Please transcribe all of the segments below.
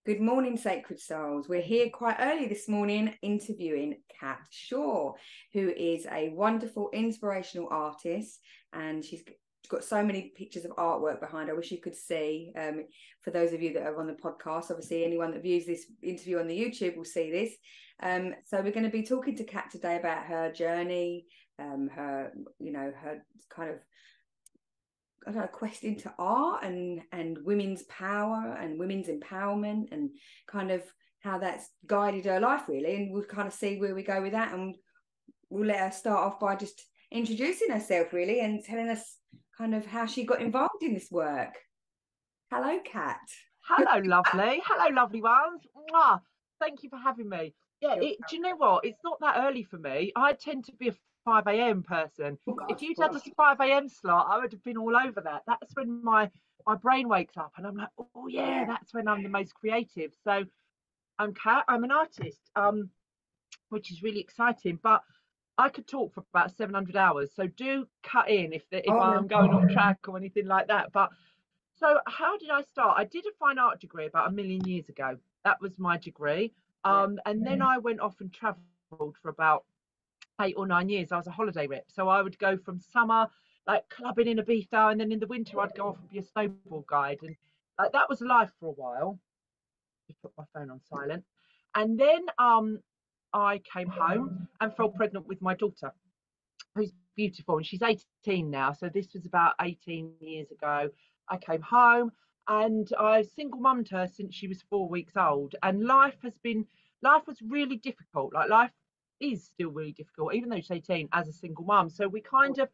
Good morning, Sacred Souls. We're here quite early this morning interviewing Kat Shaw, who is a wonderful, inspirational artist, and she's got so many pictures of artwork behind her. I wish you could see. For those of you that are on the podcast, obviously anyone that views this interview on the YouTube will see this. So we're going to be talking to Kat today about her journey, her kind of quest into art and women's power and women's empowerment, and kind of how that's guided her life, really. And we'll kind of see where we go with that, and we'll let her start off by just introducing herself, really, and telling us kind of how she got involved in this work. Hello, Kat. Hello, lovely. Hello, lovely ones. Mwah. Thank you for having me. Yeah, do you know what? It's not that early for me. I tend to be a 5 a.m. person. Oh, God, if you'd had a 5 a.m. slot, I would have been all over that. That's when my brain wakes up and I'm like, oh yeah, that's when I'm the most creative. So I'm Kat. I'm an artist, which is really exciting. But I could talk for about 700 hours. So do cut in if I'm going off track or anything like that. But so how did I start? I did a fine art degree about 1,000,000 years ago. That was my degree. And then I went off and travelled for about 8 or 9 years. I was a holiday rep. So I would go from summer, like clubbing in Ibiza, and then in the winter I'd go off and be a snowboard guide. And like that was life for a while. Just put my phone on silent. And then I came home and fell pregnant with my daughter, who's beautiful, and she's 18 now. So this was about 18 years ago. I came home and I single mummed her since she was 4 weeks old. And life was really difficult. Like life is still really difficult, even though she's 18, as a single mum. So we kind of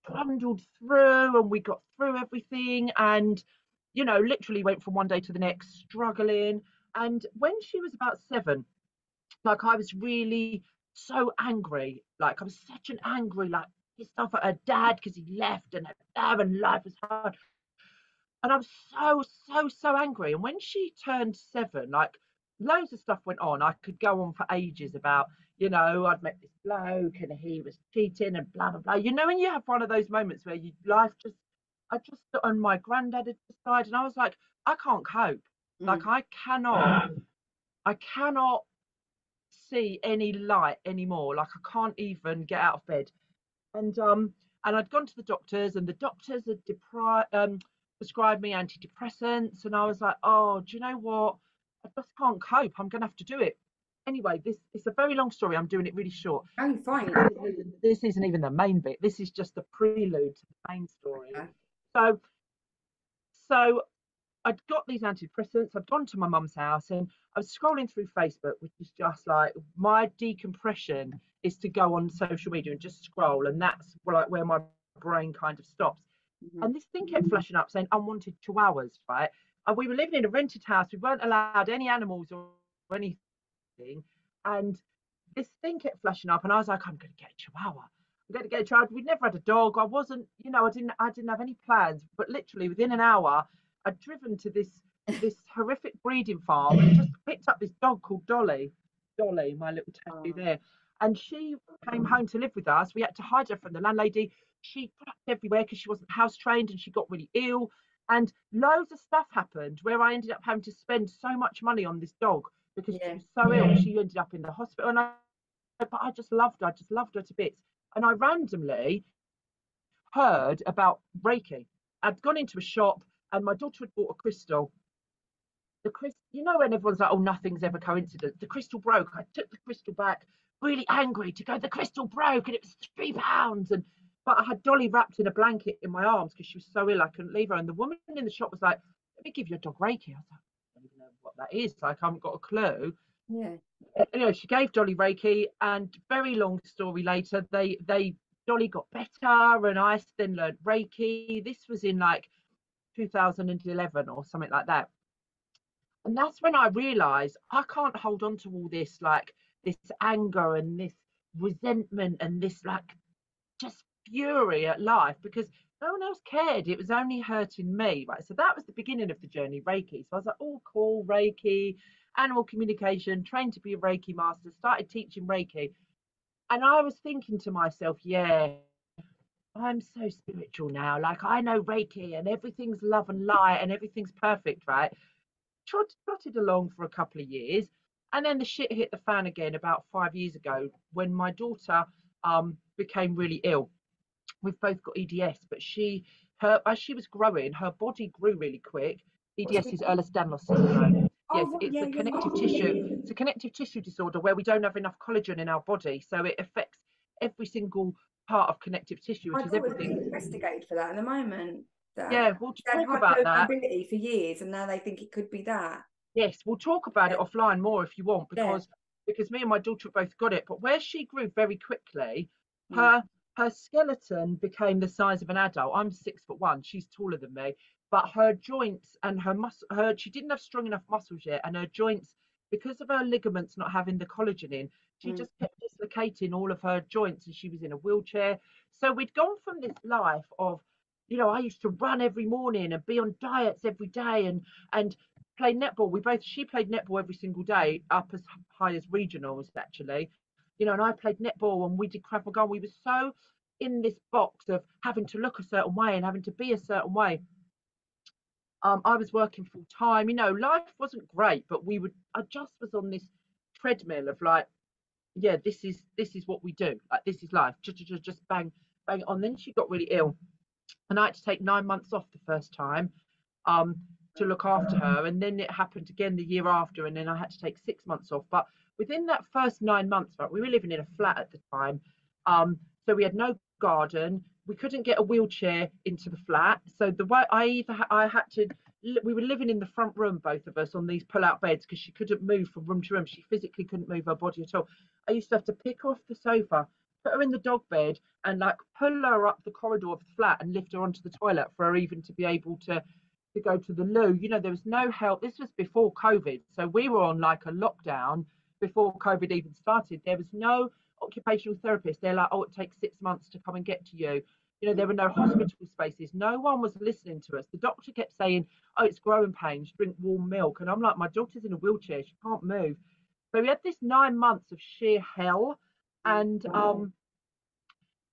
trundled through and we got through everything, and literally went from one day to the next struggling. And when she was about 7, like I was really so angry. Like I was such an angry, like pissed off at her dad because he left, and life was hard. And I was so angry. And when she turned 7, like loads of stuff went on. I could go on for ages about, I'd met this bloke and he was cheating and blah, blah, blah. And you have one of those moments where I just, and my granddad had just died, and I was like, I can't cope. Like I cannot see any light anymore. Like I can't even get out of bed. And I'd gone to the doctors, and the doctors had prescribed me antidepressants, and I was like, oh, do you know what? I just can't cope. I'm going to have to do it. Anyway, this is a very long story. I'm doing it really short. Oh, fine. This isn't even the main bit. This is just the prelude to the main story. Okay. So I'd got these antidepressants. I'd gone to my mum's house, and I was scrolling through Facebook, which is just like my decompression is to go on social media and just scroll, and that's like where my brain kind of stops. And this thing kept flashing up saying unwanted chihuahuas, right? And we were living in a rented house. We weren't allowed any animals or anything. And this thing kept flashing up, and I was like, I'm going to get a chihuahua. I'm going to get a chihuahua. We'd never had a dog. I wasn't, I didn't have any plans. But literally within an hour, I'd driven to this horrific breeding farm and just picked up this dog called Dolly, my little tattoo there. And she came home to live with us. We had to hide her from the landlady. She cracked everywhere because she wasn't house trained, and she got really ill. And loads of stuff happened where I ended up having to spend so much money on this dog because she was so ill. She ended up in the hospital, but I just loved her. I just loved her to bits. And I randomly heard about Reiki. I'd gone into a shop, and my daughter had bought a crystal. The crystal, when everyone's like, oh, nothing's ever coincidence. The crystal broke. I took the crystal back, really angry to go, the crystal broke, and it was £3. But I had Dolly wrapped in a blanket in my arms because she was so ill I couldn't leave her. And the woman in the shop was like, let me give your dog Reiki. I was like, I don't even know what that is. Like, I haven't got a clue. Yeah. Anyway, she gave Dolly Reiki, and very long story later, Dolly got better, and I then learned Reiki. This was in like 2011 or something like that. And that's when I realized I can't hold on to all this, like this anger and this resentment and this like just fury at life, because no one else cared. It was only hurting me, right? So that was the beginning of the journey, Reiki. So I was like, oh, cool, Reiki, animal communication, trained to be a Reiki master, started teaching Reiki. And I was thinking to myself, yeah, I'm so spiritual now. Like I know Reiki and everything's love and light and everything's perfect, right? trotted along for a couple of years, and then the shit hit the fan again about 5 years ago when my daughter became really ill. We've both got EDS, but as she was growing, her body grew really quick. EDS is Ehlers-Danlos syndrome. Yes, it's a connective tissue. It's a connective tissue disorder where we don't have enough collagen in our body, so it affects every single part of connective tissue, which is everything. Investigated for that at the moment. Yeah, we'll talk about that. Hypermobility for years, and now they think it could be that. Yes, we'll talk about it offline more if you want, because me and my daughter both got it. But where she grew very quickly, her skeleton became the size of an adult. I'm 6'1", she's taller than me, but her joints and she didn't have strong enough muscles yet, and her joints, because of her ligaments not having the collagen in, she just kept dislocating all of her joints, and she was in a wheelchair. So we'd gone from this life of, I used to run every morning and be on diets every day and play netball. She played netball every single day, up as high as regionals actually, and I played netball and we did Krav Maga. We were so in this box of having to look a certain way and having to be a certain way. I was working full time, life wasn't great, but I just was on this treadmill of like, yeah, this is what we do. Like, this is life. Just bang on. Then she got really ill, and I had to take 9 months off the first time to look after her, and then it happened again the year after, and then I had to take 6 months off. But within that first 9 months, right, we were living in a flat at the time, so we had no garden. We couldn't get a wheelchair into the flat, so the way we were living in the front room, both of us, on these pull-out beds, because she couldn't move from room to room. She physically couldn't move her body at all. I used to have to pick her off the sofa, put her in the dog bed, and like pull her up the corridor of the flat and lift her onto the toilet for her even to be able to go to the loo. There was no help. This was before COVID, so we were on like a lockdown before COVID even started. There was no occupational therapist. They're like, oh, it takes 6 months to come and get to you. There were no hospital spaces. No one was listening to us. The doctor kept saying, oh, it's growing pains, drink warm milk. And I'm like, my daughter's in a wheelchair, she can't move. So we had this 9 months of sheer hell. And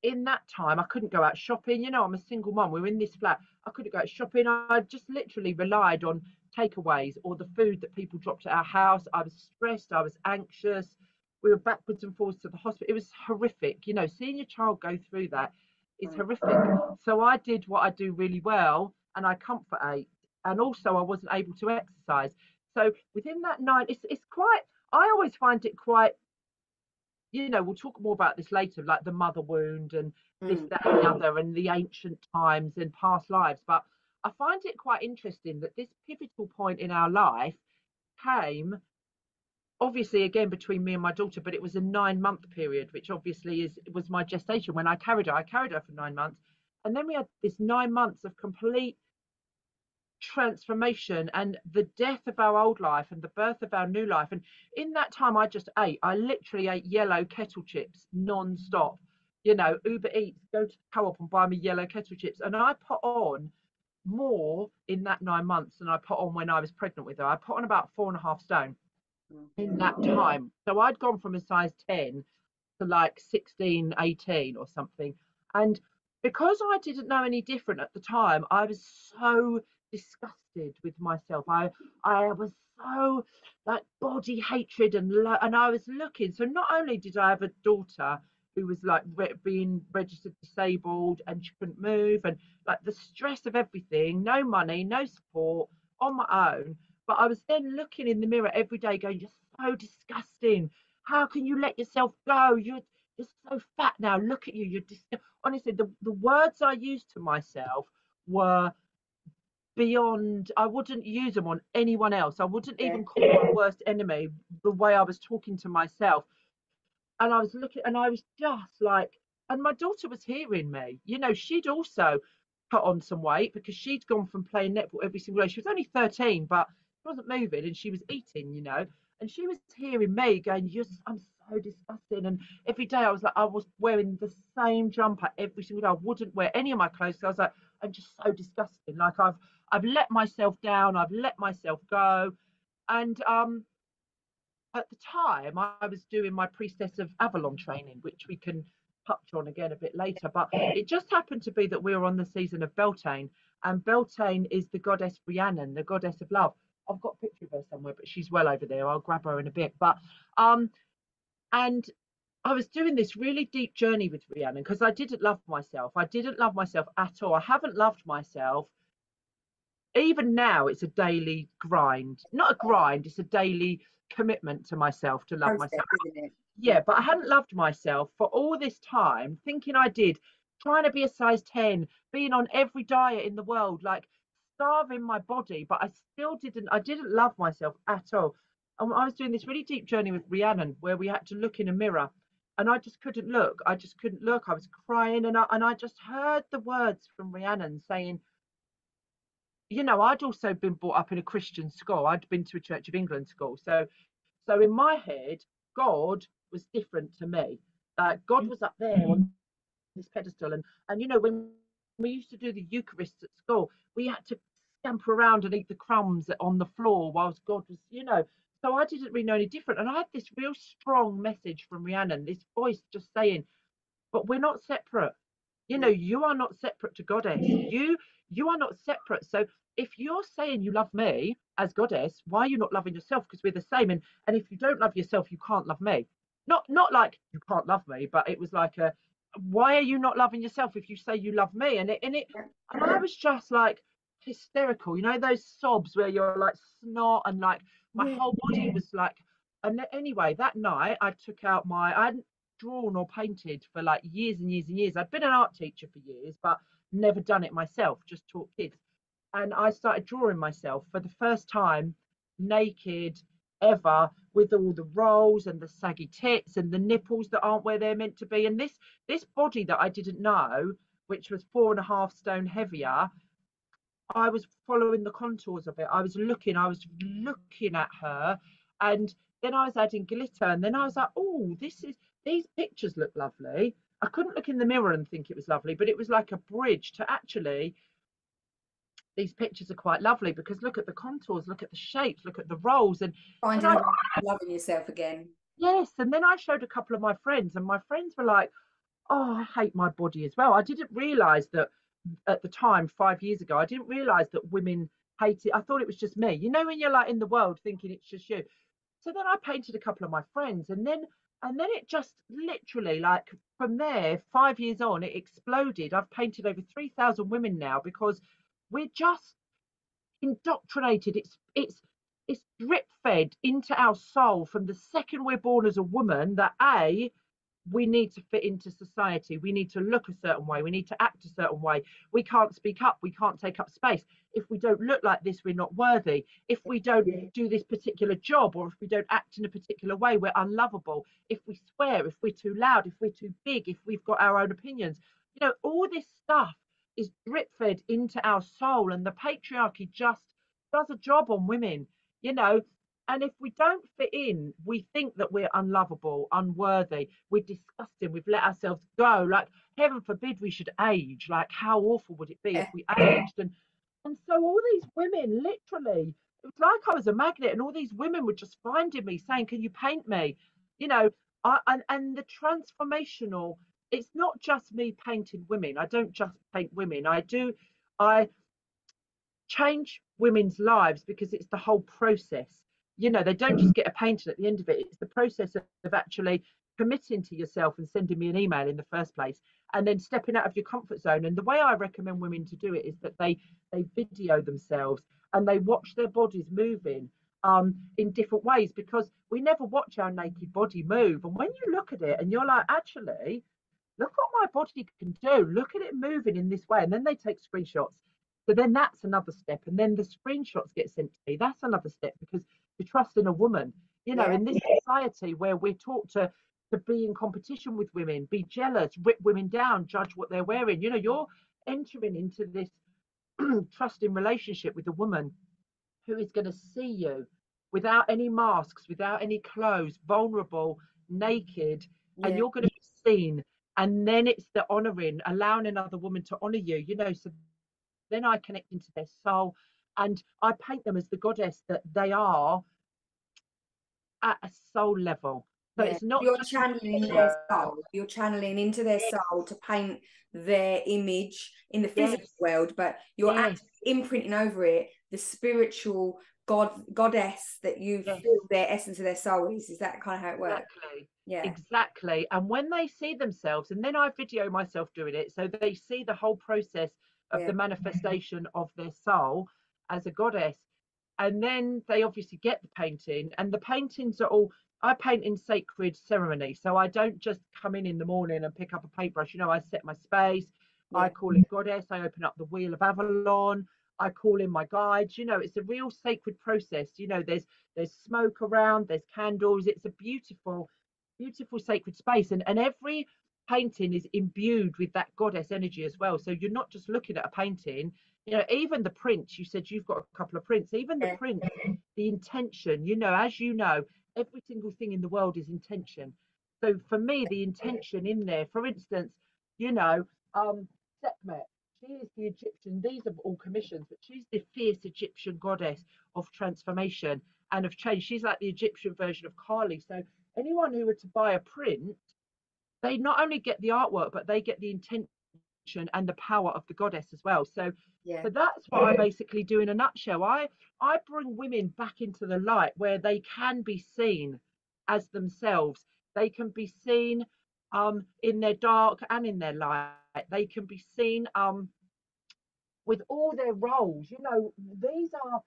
in that time, I couldn't go out shopping. I'm a single mum. We were in this flat. I couldn't go out shopping. I just literally relied on takeaways or the food that people dropped at our house. I was stressed. I was anxious. We were backwards and forwards to the hospital. It was horrific. Seeing your child go through that is horrific. So I did what I do really well, and I comfort ate. And also I wasn't able to exercise. So within that 9, it's quite, I always find it quite, we'll talk more about this later, like the mother wound and this, that, and the other, and the ancient times and past lives. But I find it quite interesting that this pivotal point in our life came, obviously, again, between me and my daughter, but it was a 9-month period, which obviously was my gestation. When I carried her for 9 months. And then we had this 9 months of complete transformation and the death of our old life and the birth of our new life. And in that time, I literally ate yellow kettle chips non-stop. Uber Eats, go to the co-op and buy me yellow kettle chips. And I put on more in that 9 months than I put on when I was pregnant with her. I put on about 4.5 stone in that time. So I'd gone from a size 10 to like 16, 18 or something. And because I didn't know any different at the time, I was so disgusted with myself. I was so like body hatred and I was looking. So not only did I have a daughter who was like being registered disabled and she couldn't move, and like the stress of everything, no money, no support, on my own, but I was then looking in the mirror every day going, you're so disgusting. How can you let yourself go? You're so fat now. Look at you. You're honestly, the words I used to myself were beyond. I wouldn't use them on anyone else. I wouldn't even call my worst enemy the way I was talking to myself. And I was looking, and I was just like, and my daughter was hearing me. She'd also put on some weight because she'd gone from playing netball every single day. She was only 13, but she wasn't moving and she was eating, and she was hearing me going, I'm so disgusting. And every day I was wearing the same jumper every single day. I wouldn't wear any of my clothes. So I was like, I'm just so disgusting. Like I've let myself down. I've let myself go. And at the time, I was doing my Priestess of Avalon training, which we can touch on again a bit later. But it just happened to be that we were on the season of Beltane, and Beltane is the goddess Rhiannon, the goddess of love. I've got a picture of her somewhere, but she's well over there. I'll grab her in a bit. But and I was doing this really deep journey with Rhiannon because I didn't love myself. I didn't love myself at all. I haven't loved myself. Even now, it's a daily grind. Not a grind, it's a daily commitment to myself to love Process, myself. isn't it? Yeah, but I hadn't loved myself for all this time, thinking I did, trying to be a size 10, being on every diet in the world, like starving my body, but I didn't love myself at all. And I was doing this really deep journey with Rhiannon where we had to look in a mirror and I just couldn't look. I just couldn't look. I was crying and I just heard the words from Rhiannon saying, I'd also been brought up in a Christian school. I'd been to a Church of England school. So in my head, God was different to me. God was up there on this pedestal. And when we used to do the Eucharist at school, we had to scamper around and eat the crumbs on the floor whilst God was. So I didn't really know any different. And I had this real strong message from Rhiannon, this voice just saying, but we're not separate. You are not separate to Goddess. You are not separate. So if you're saying you love me as Goddess, why are you not loving yourself? Because we're the same. And if you don't love yourself, you can't love me. Not like you can't love me, but it was like why are you not loving yourself if you say you love me? And I was just like hysterical. Those sobs where you're like snot and like my whole body was like. And anyway, that night I took out I hadn't drawn or painted for like years and years and years. I'd been an art teacher for years, but never done it myself, just taught kids. And I started drawing myself for the first time naked ever, with all the rolls and the saggy tits and the nipples that aren't where they're meant to be. And this body that I didn't know, which was 4.5 stone heavier, I was following the contours of it. I was looking at her, and then I was adding glitter, and then I was like, oh, these pictures look lovely. I couldn't look in the mirror and think it was lovely, but it was like a bridge to actually, these pictures are quite lovely because look at the contours, look at the shapes, look at the rolls, and Finding a way of loving yourself again. Yes, and then I showed a couple of my friends, and my friends were like, oh, I hate my body as well. I didn't realize that at the time, 5 years ago, I didn't realize that women hate it. I thought it was just me. When you're like in the world thinking it's just you. So then I painted a couple of my friends, and then it just literally, like, from there, 5 years on, it exploded. I've painted over 3,000 women now because we're just indoctrinated. It's drip fed into our soul from the second we're born as a woman that we need to fit into society. We need to look a certain way. We need to act a certain way. We can't speak up. We can't take up space. If we don't look like this, we're not worthy. If we don't do this particular job, or if we don't act in a particular way, we're unlovable. If we swear, if we're too loud, if we're too big, if we've got our own opinions, all this stuff is drip fed into our soul, and the patriarchy just does a job on women, and if we don't fit in, we think that we're unlovable, unworthy, we're disgusting, we've let ourselves go. Like, heaven forbid we should age. Like, how awful would it be if we aged? And so all these women, literally, it was like I was a magnet, and all these women were just finding me, saying, can you paint me? And the transformational, it's not just me painting women. I don't just paint women. I change women's lives because it's the whole process. They don't just get a painting at the end of it. It's the process of actually committing to yourself and sending me an email in the first place, and then stepping out of your comfort zone. And the way I recommend women to do it is that they video themselves and they watch their bodies moving in different ways, because we never watch our naked body move. And when you look at it and you're like, actually, look what my body can do. Look at it moving in this way. And then they take screenshots. So then that's another step. And then the screenshots get sent to me. That's another step, because you trust in a woman. In this society where we're taught to be in competition with women, be jealous, rip women down, judge what they're wearing. You're entering into this trusting relationship with a woman who is going to see you without any masks, without any clothes, vulnerable, naked, and you're going to be seen. And then it's the honoring, allowing another woman to honor you, so then I connect into their soul, and I paint them as the goddess that they are at a soul level. So it's not, you're channeling their soul. You're channeling into their soul to paint their image in the physical world, but you're actually imprinting over it the spiritual goddess that you Yes. feel their essence of their soul is that kind of how it works? Exactly. Yeah. Exactly. And when they see themselves, and then I video myself doing it, so they see the whole process of Yeah. the manifestation of their soul as a goddess. And then they obviously get the painting, and the paintings are all, I paint in sacred ceremony. So I don't just come in the morning and pick up a paintbrush. You know, I set my space. I Yeah. call it goddess. I open up the wheel of Avalon. I call in my guides. You know, it's a real sacred process. You know, there's smoke around, there's candles. It's a beautiful, beautiful sacred space. And every painting is imbued with that goddess energy as well. So you're not just looking at a painting, you know, even the prints, you said you've got a couple of prints, even the Yeah. prints, the intention, you know, as you know, every single thing in the world is intention. So for me, the intention in there, for instance, you know, Sekhmet, she is the Egyptian, these are all commissions, but she's the fierce Egyptian goddess of transformation and of change. She's like the Egyptian version of Kali. So anyone who were to buy a print, they not only get the artwork, but they get the intention and the power of the goddess as well. So Yeah. so that's what I basically do in a nutshell. I bring women back into the light where they can be seen as themselves. They can be seen in their dark and in their light. They can be seen with all their roles. You know, these are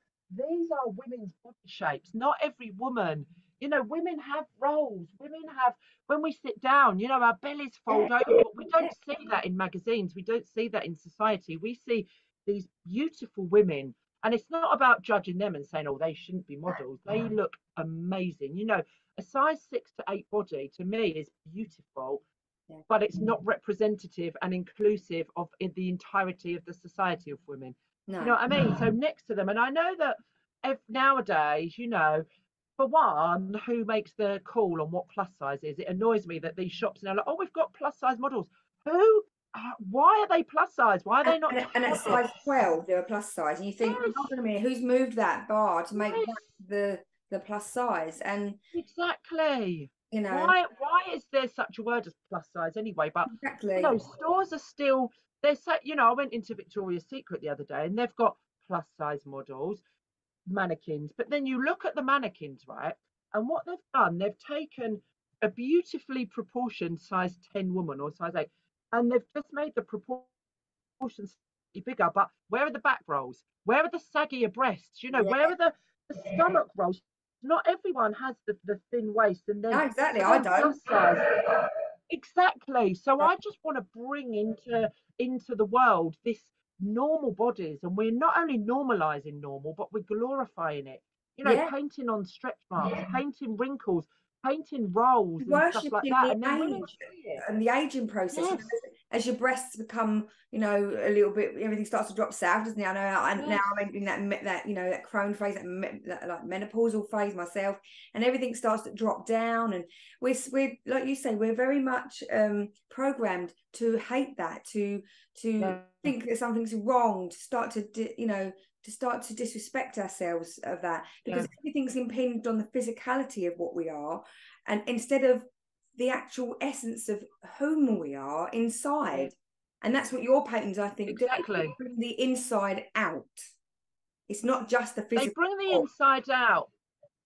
women's body shapes. Not every woman, you know, women have roles. Women have, when we sit down, you know, our bellies fold over, but we don't see that in magazines. We don't see that in society. We see these beautiful women, and it's not about judging them and saying, oh, they shouldn't be models. They look amazing. You know, a size 6 to 8 body to me is beautiful, Yeah. but it's not representative and inclusive of the entirety of the society of women. You know No. what I mean? So next to them, and I know that nowadays, you know, for one, who makes the call on what plus size is? It annoys me that these shops now are like, oh, we've got plus size models. Who? Why are they plus size? Why are they not And at size targets? 12, they're a plus size, and you think, Yes, hold on a minute, who's moved that bar to make yes, that the plus size? And exactly. you know, Why is there such a word as plus size anyway? But you exactly. know, stores are still, they're so, you know, I went into Victoria's Secret the other day and they've got plus size models, mannequins, but then you look at the mannequins, right? And what they've done, they've taken a beautifully proportioned size 10 woman or size 8, and they've just made the proportions slightly bigger. But where are the back rolls? Where are the saggier breasts? You know, Yeah. where are the stomach rolls? Not everyone has the thin waist, and No, then exactly. to I go don't. plus size. Exactly. So I just want to bring into the world this normal bodies, and we're not only normalizing normal, but we're glorifying it. You know, Yeah. painting on stretch marks, painting wrinkles, painting rolls and stuff like Worshipping that, the and then women age see it. and the aging process. You Yes, know, as your breasts become, you know, a little bit, everything starts to drop south, doesn't it? I know. Now yes, I'm in that you know that crone phase, that like menopausal phase myself, and everything starts to drop down. And we're like you say, we're very much programmed to hate that, to yeah, think that something's wrong, to start to you know, to start to disrespect ourselves of that, because yeah, everything's impinged on the physicality of what we are, and instead of the actual essence of whom we are yeah. inside. And that's what your paintings, I think, do. They Exactly. bring the inside out. It's not just the They physical. bring the inside out.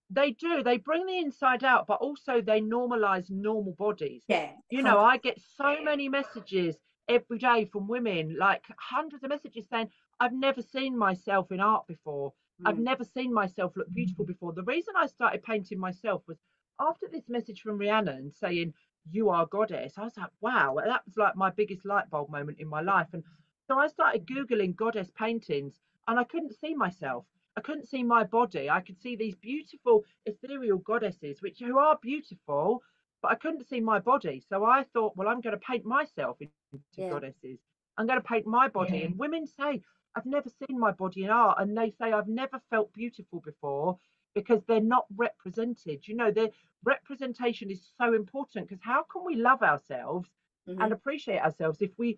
They do. They bring the inside out, but also they normalize normal bodies. Yeah, You know, 100%. I get so many messages every day from women, like hundreds of messages saying, I've never seen myself in art before. I've Mm. never seen myself look beautiful before. The reason I started painting myself was after this message from Rhiannon saying, you are goddess. I was like, wow, that was like my biggest light bulb moment in my life. And so I started Googling goddess paintings and I couldn't see myself. I couldn't see my body. I could see these beautiful ethereal goddesses, which who are beautiful, but I couldn't see my body. So I thought, well, I'm going to paint myself into Yeah. goddesses. I'm going to paint my body. And women say, I've never seen my body in art. And they say, I've never felt beautiful before because they're not represented. You know, the representation is so important because how can we love ourselves and Mm-hmm. appreciate ourselves if we've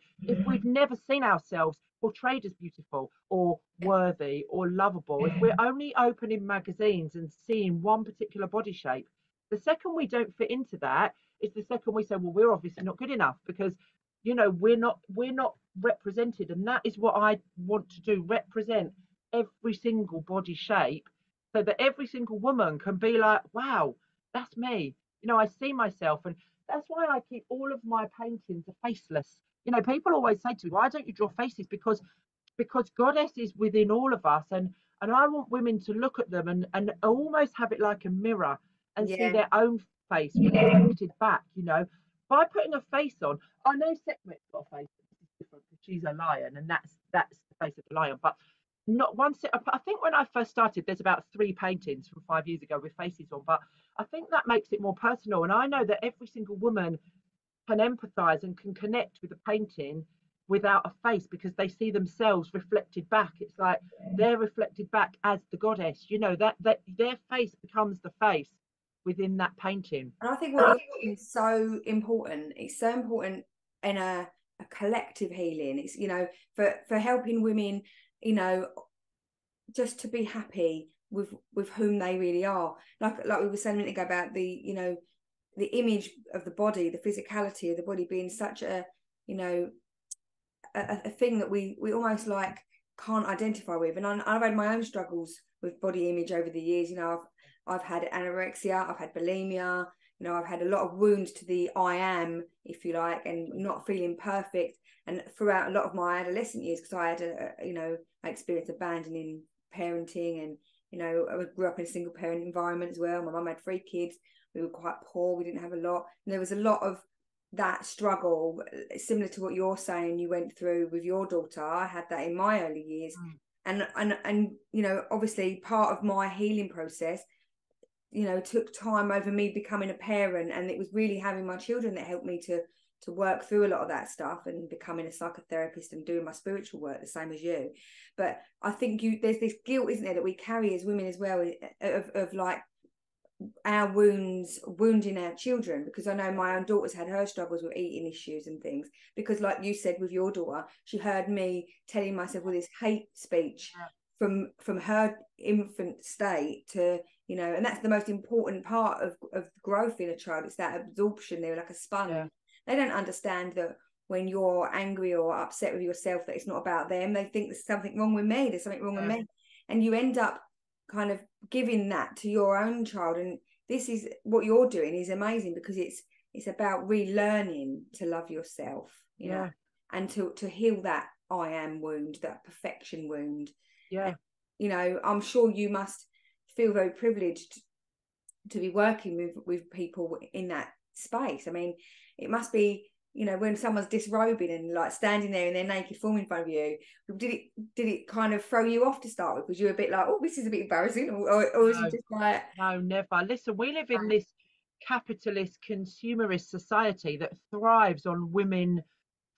never seen ourselves portrayed as beautiful or worthy or lovable, if we're only opening magazines and seeing one particular body shape, the second we don't fit into that is the second we say, well, we're obviously not good enough because you know we're not represented. And that is what I want to do, represent every single body shape so that every single woman can be like, wow, that's me. You know, I see myself. And that's why I keep all of my paintings are faceless. You know, people always say to me, why don't you draw faces? Because goddess is within all of us, and I want women to look at them and almost have it like a mirror and see Yeah. their own face reflected back. You know, by putting a face on, I know Sekhmet's got a face different because she's a lion, and that's the face of the lion. But not one set. I think when I first started, there's about 3 paintings from 5 years ago with faces on, but I think that makes it more personal. And I know that every single woman can empathize and can connect with a painting without a face because they see themselves reflected back. It's like they're reflected back as the goddess, you know, that their face becomes the face within that painting. And I think what you're doing is so important. It's so important in a collective healing. It's, you know, for helping women, you know, just to be happy with whom they really are. Like we were saying a minute ago about the, you know, the image of the body, the physicality of the body being such a, you know, a thing that we almost like can't identify with. And I've had my own struggles with body image over the years. You know, I've had anorexia, I've had bulimia, you know, I've had a lot of wounds to the I am, if you like, and not feeling perfect. And throughout a lot of my adolescent years, because I had you know, I experienced abandoning parenting, and, you know, I grew up in a single parent environment as well. My mum had 3 kids. We were quite poor. We didn't have a lot. And there was a lot of that struggle, similar to what you're saying you went through with your daughter. I had that in my early years. And you know, obviously part of my healing process, you know, took time over me becoming a parent, and it was really having my children that helped me to work through a lot of that stuff, and becoming a psychotherapist and doing my spiritual work the same as you. But I think there's this guilt, isn't there, that we carry as women as well, of like our wounding our children. Because I know my own daughter's had her struggles with eating issues and things, because like you said with your daughter, she heard me telling myself all this hate speech from her infant state to, you know, and that's the most important part of growth in a child. It's that absorption. They're like a sponge. They don't understand that when you're angry or upset with yourself, that it's not about them. They think there's something wrong with me, there's something wrong with me, and you end up kind of giving that to your own child. And this is what you're doing is amazing, because it's about relearning to love yourself, you know, and to heal that I am wound, that perfection wound. And, you know, I'm sure you must feel very privileged to be working with people in that space. I mean, it must be, you know, when someone's disrobing and like standing there in their naked form in front of you, did it kind of throw you off to start with? Was you a bit like, oh, this is a bit embarrassing, or was you just like, no, never. Listen, we live in this capitalist consumerist society that thrives on women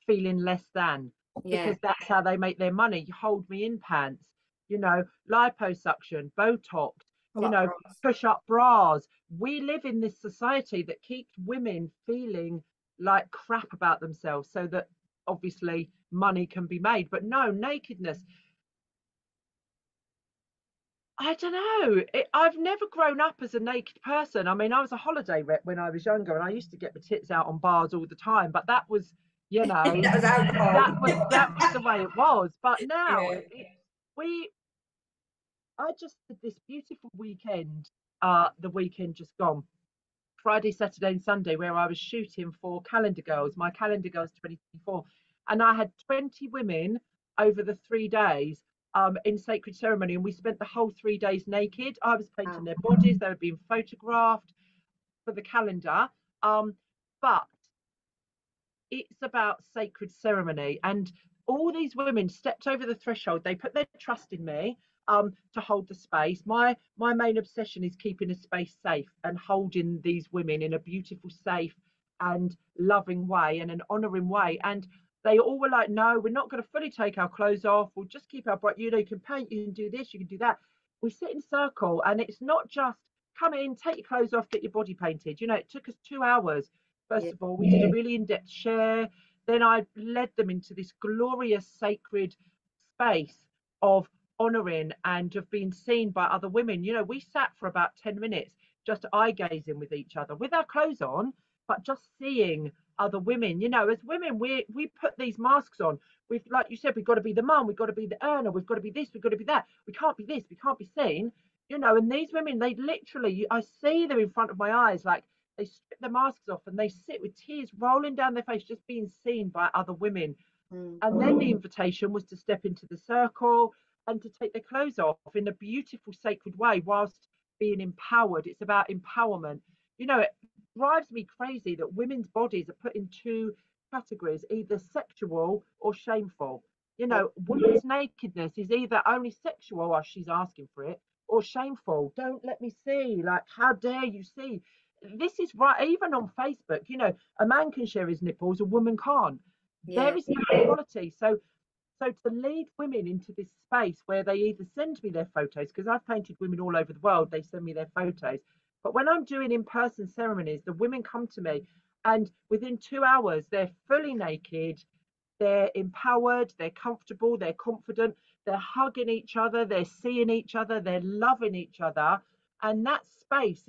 feeling less than, because that's how they make their money. Hold me in pants, you know, liposuction, Botox, you know, push up bras. We live in this society that keeps women feeling like crap about themselves so that obviously money can be made. But no, nakedness, I don't know. I've never grown up as a naked person. I mean, I was a holiday rep when I was younger, and I used to get my tits out on bars all the time. But that was, you know, that was alcohol. that was the way it was. But now, we, I just did this beautiful weekend. The weekend just gone, Friday, Saturday, and Sunday, where I was shooting for Calendar Girls, my Calendar Girls 2024, and I had 20 women over the 3 days in sacred ceremony, and we spent the whole 3 days naked. I was painting their bodies; they were being photographed for the calendar. But it's about sacred ceremony, and all these women stepped over the threshold. They put their trust in me to hold the space. My main obsession is keeping a space safe and holding these women in a beautiful, safe and loving way and an honoring way. And they all were like, no, we're not going to fully take our clothes off, we'll just keep our bright, you know, you can paint, you can do this, you can do that. We sit in circle, and it's not just come in, take your clothes off, get your body painted. You know, it took us 2 hours. First of all, we did a really in-depth share. Then I led them into this glorious sacred space of honouring and of being seen by other women. You know, we sat for about 10 minutes just eye gazing with each other with our clothes on, but just seeing other women. You know, as women, we put these masks on. We've, like you said, we've got to be the mum, we've got to be the earner, we've got to be this, we've got to be that. We can't be this, we can't be seen. you know, and these women, they literally, I see them in front of my eyes, like they strip their masks off and they sit with tears rolling down their face, just being seen by other women. Mm. And then the invitation was to step into the circle and to take their clothes off in a beautiful, sacred way whilst being empowered. It's about empowerment. You know, it drives me crazy that women's bodies are put in two categories, either sexual or shameful. You Yeah. know, women's nakedness is either only sexual, or she's asking for it, or shameful. Don't let me see. Like, how dare you see? This is right. Even on Facebook, you know, a man can share his nipples, a woman can't. Yeah. There is no equality. So to lead women into this space where they either send me their photos, because I've painted women all over the world, they send me their photos. But when I'm doing in-person ceremonies, the women come to me and within 2 hours, they're fully naked, they're empowered, they're comfortable, they're confident, they're hugging each other, they're seeing each other, they're loving each other. And that space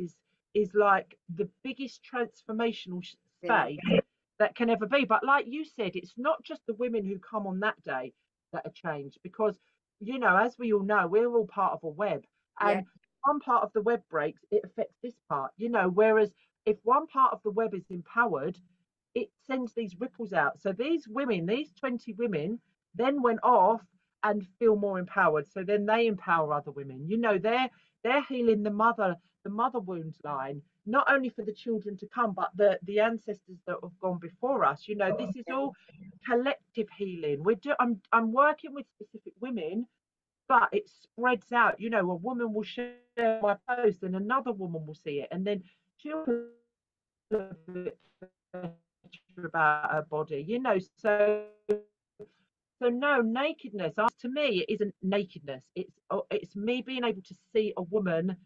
is like the biggest transformational Yeah. space that can ever be. But like you said, it's not just the women who come on that day that are changed, because, you know, as we all know, we're all part of a web. Yeah. And one part of the web breaks, it affects this part, you know, whereas if one part of the web is empowered, it sends these ripples out. So these women, these 20 women, then went off and feel more empowered. So then they empower other women. You know, they're healing the mother wound line, not only for the children to come, but the ancestors that have gone before us. You know, this is all collective healing. I'm working with specific women, but it spreads out. You know, a woman will share my post and another woman will see it, and then she'll about her body, you know. So no, nakedness to me it isn't nakedness. It's me being able to see a woman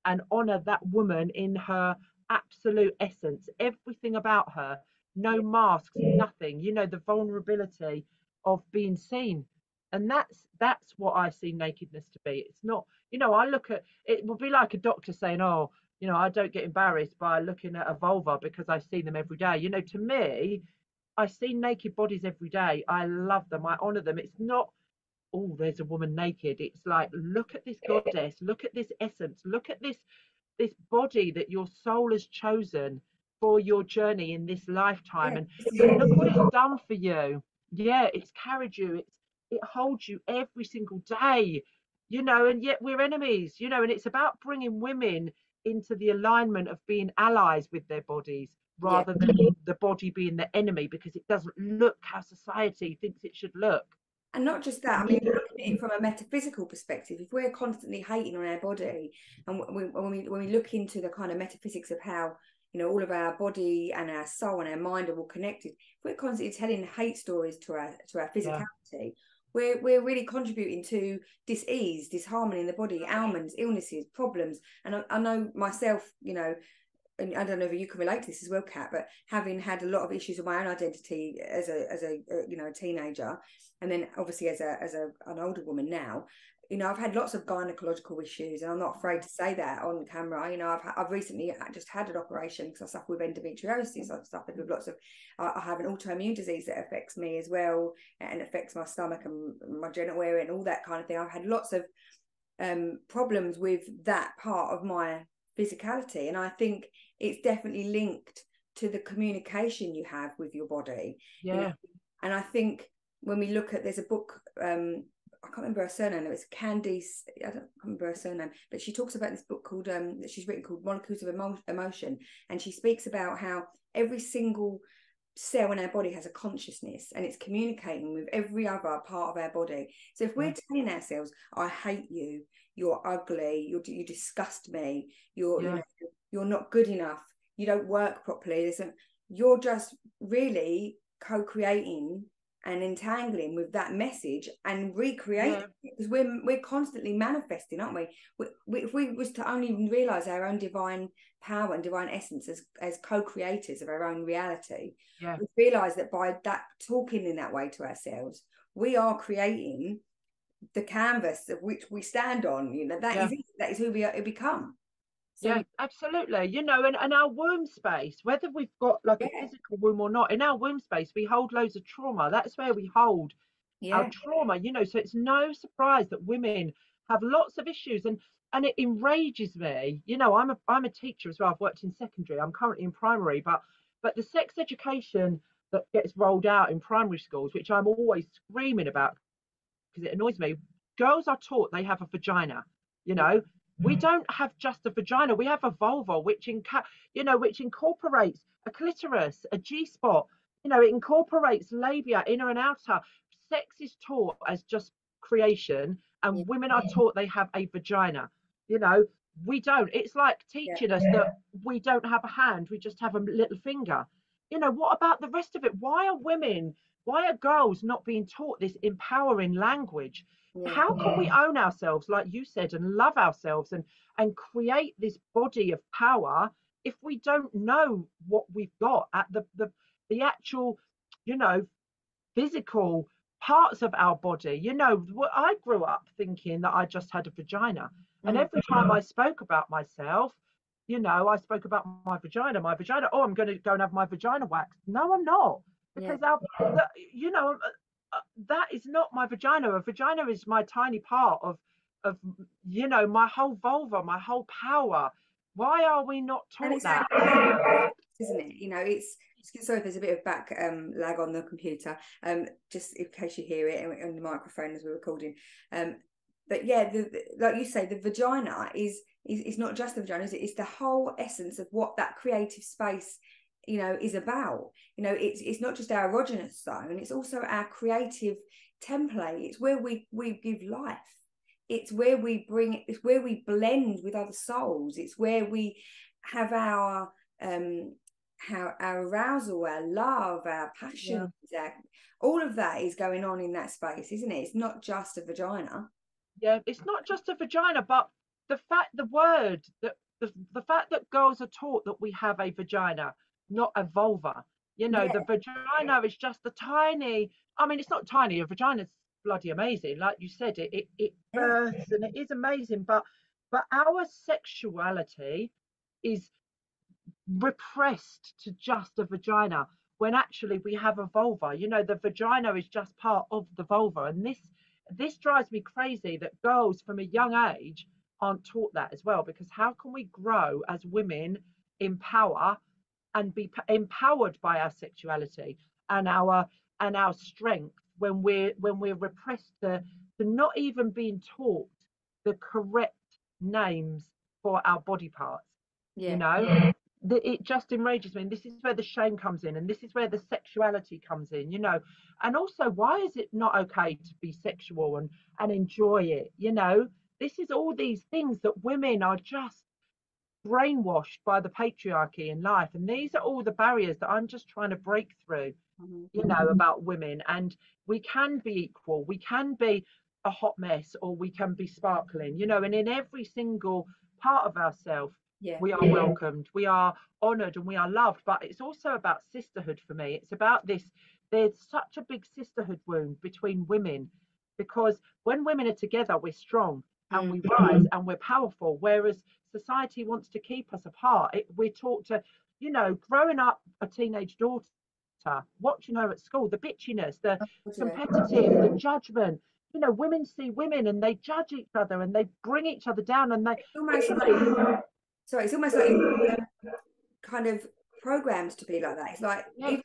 and honor that woman in her absolute essence, everything about her, no Yeah. masks, nothing. You know, the vulnerability of being seen. And that's what I see nakedness to be. It's not, you know, I look at it would be like a doctor saying, oh, you know, I don't get embarrassed by looking at a vulva because I see them every day. You know, to me, I see naked bodies every day. I love them. I honor them. It's not, oh, there's a woman naked. It's like, look at this goddess, look at this essence, look at this body that your soul has chosen for your journey in this lifetime, Yeah. and look what it's done for you. Yeah, it's carried you, it holds you every single day, you know, and yet we're enemies, you know, and it's about bringing women into the alignment of being allies with their bodies Yeah. rather than the body being the enemy, because it doesn't look how society thinks it should look. And not just that, I mean, looking at it from a metaphysical perspective, if we're constantly hating on our body, and when we look into the kind of metaphysics of how, you know, all of our body and our soul and our mind are all connected, if we're constantly telling hate stories to our Yeah, physicality, we're really contributing to dis-ease, disharmony in the body, ailments, illnesses, problems. And I know myself, you know, and I don't know if you can relate to this as well, Kat, but having had a lot of issues with my own identity as a you know, a teenager, and then obviously as an older woman now, you know, I've had lots of gynecological issues, and I'm not afraid to say that on camera. You know, I've recently just had an operation because I suffer with endometriosis. I've suffered with lots of, I have an autoimmune disease that affects me as well, and affects my stomach and my genital area and all that kind of thing. I've had lots of problems with that part of my physicality, and I think it's definitely linked to the communication you have with your body, you know. yeah, And I think when we look at, there's a book, I can't remember her surname, it's Candice, I don't remember her surname, but she talks about this book called that she's written called Molecules of Emotion, and she speaks about how every single cell in our body has a consciousness, and it's communicating with every other part of our body. So if we're telling ourselves, I hate you, you're ugly, you disgust me, you yeah, know, you're not good enough, you don't work properly, you're just really co-creating and entangling with that message and recreating yeah, it, because we're constantly manifesting, aren't we? If we was to only realize our own divine power and divine essence as co-creators of our own reality, yeah, we realize that by that talking in that way to ourselves, we are creating the canvas of which we stand on. You know, that yeah. is it. That is who we are, become. So Yeah, absolutely. You know, and our womb space, whether we've got like a yeah, physical womb or not, in our womb space, we hold loads of trauma. That's where we hold our yeah, trauma, you know. So it's no surprise that women have lots of issues. And and it enrages me. You know, I'm a teacher as well. I've worked in secondary. I'm currently in primary, but the sex education that gets rolled out in primary schools, which I'm always screaming about because it annoys me. Girls are taught they have a vagina. You know, we don't have just a vagina. We have a vulva, which which incorporates a clitoris, a G spot. You know, it incorporates labia, inner and outer. Sex is taught as just creation, Yeah. and women are taught they have a vagina. You know, we don't. It's like Yeah. teaching us that we don't have a hand, we just have a little finger. You know, what about the rest of it? Why are girls not being taught this empowering language? Yeah. How can we own ourselves, like you said, and love ourselves and create this body of power if we don't know what we've got at the actual, you know, physical parts of our body? You know, I grew up thinking that I just had a vagina. And Mm. every time I spoke about myself, you know, I spoke about my vagina, my vagina. Oh, I'm going to go and have my vagina waxed. No, I'm not. Yeah. Because, you know, that is not my vagina. A vagina is my tiny part of, you know, my whole vulva, my whole power. Why are we not And taught it's that? isn't it? You know, it's sorry if there's a bit of back lag on the computer. Just in case you hear it on the microphone as we're recording. But yeah, like you say, the vagina is not just the vagina, is it? It's the whole essence of what that creative space, you know, is about. You know, it's not just our erogenous zone, it's also our creative template. It's where we give life. It's where we blend with other souls. It's where we have our arousal, our love, our passion, all of that is going on in that space, isn't it? It's not just a vagina. Yeah, it's not just a vagina, but the fact that girls are taught that we have a vagina, not a vulva. You know, Yeah, the vagina is just the tiny. I mean, it's not tiny. A vagina's bloody amazing, like you said. It yeah, births and it is amazing, but our sexuality is repressed to just a vagina when actually we have a vulva. You know, the vagina is just part of the vulva, and this drives me crazy that girls from a young age aren't taught that as well, because how can we grow as women in power and be empowered by our sexuality and our strength when we're repressed to not even being taught the correct names for our body parts? You yeah, know, it just enrages me, and this is where the shame comes in, and this is where the sexuality comes in. You know, and also, why is it not okay to be sexual and enjoy it? You know, this is all these things that women are just brainwashed by the patriarchy in life, and these are all the barriers that I'm just trying to break through. mm-hmm. You know, about women, and we can be equal, we can be a hot mess, or we can be sparkling, you know, and in every single part of ourselves Yeah, we are welcomed, we are honored, and we are loved. But it's also about sisterhood for me. It's about this, there's such a big sisterhood wound between women, because when women are together we're strong and mm. we rise and we're powerful, whereas society wants to keep us apart. We're taught to, you know, growing up a teenage daughter, watching her at school, the bitchiness, the Yeah. competitive, the judgment. You know, women see women and they judge each other and they bring each other down, and they It's almost literally, like, sorry, it's almost like you're kind of programmed to be like that. It's like yes,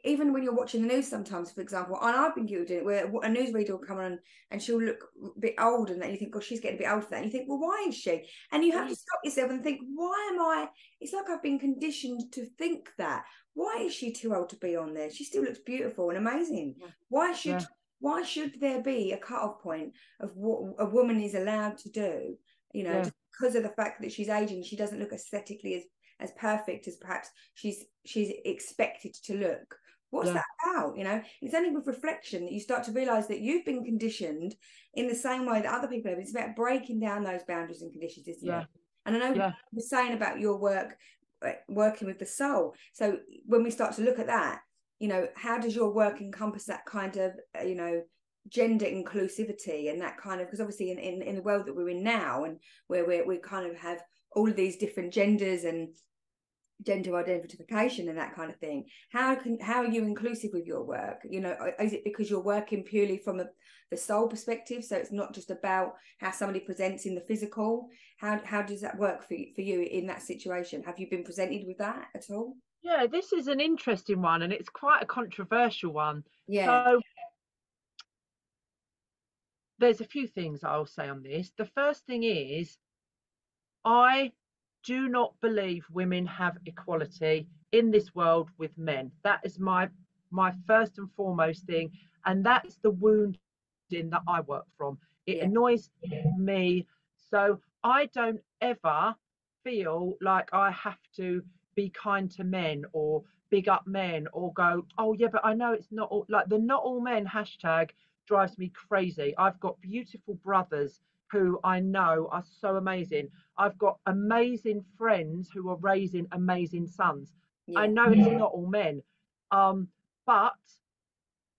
even when you're watching the news sometimes, for example, and I've been guilty of it, where a newsreader will come on and she'll look a bit old, and then you think, oh, she's getting a bit old for that. And you think, well, why is she? And you have to yes, stop yourself and think, why am I? It's like I've been conditioned to think that. Why is she too old to be on there? She still looks beautiful and amazing. yeah, Why yeah, should there be a cut-off point of what a woman is allowed to do? You know, yeah, just because of the fact that she's aging, she doesn't look aesthetically as perfect as perhaps she's expected to look. What's yeah, that about? You know, it's only with reflection that you start to realize that you've been conditioned in the same way that other people have. It's about breaking down those boundaries and conditions, isn't yeah, it? And I know you yeah, were saying about your work, working with the soul. So when we start to look at that, you know, how does your work encompass that kind of, you know, gender inclusivity and that kind of, because obviously in the world that we're in now, and where we kind of have all of these different genders and gender identification and that kind of thing. How are you inclusive with your work? You know, is it because you're working purely from the soul perspective, so it's not just about how somebody presents in the physical? How does that work for you in that situation? Have you been presented with that at all? Yeah, this is an interesting one, and it's quite a controversial one. Yeah. So there's a few things I'll say on this. The first thing is, I do not believe women have equality in this world with men. That is my first and foremost thing, and that's the wounding that I work from. It Yeah. annoys me. So I don't ever feel like I have to be kind to men or big up men or go, oh yeah, but I know it's not all, like the not all men hashtag drives me crazy. I've got beautiful brothers who I know are so amazing. I've got amazing friends who are raising amazing sons. I Yeah. know it's not all men, but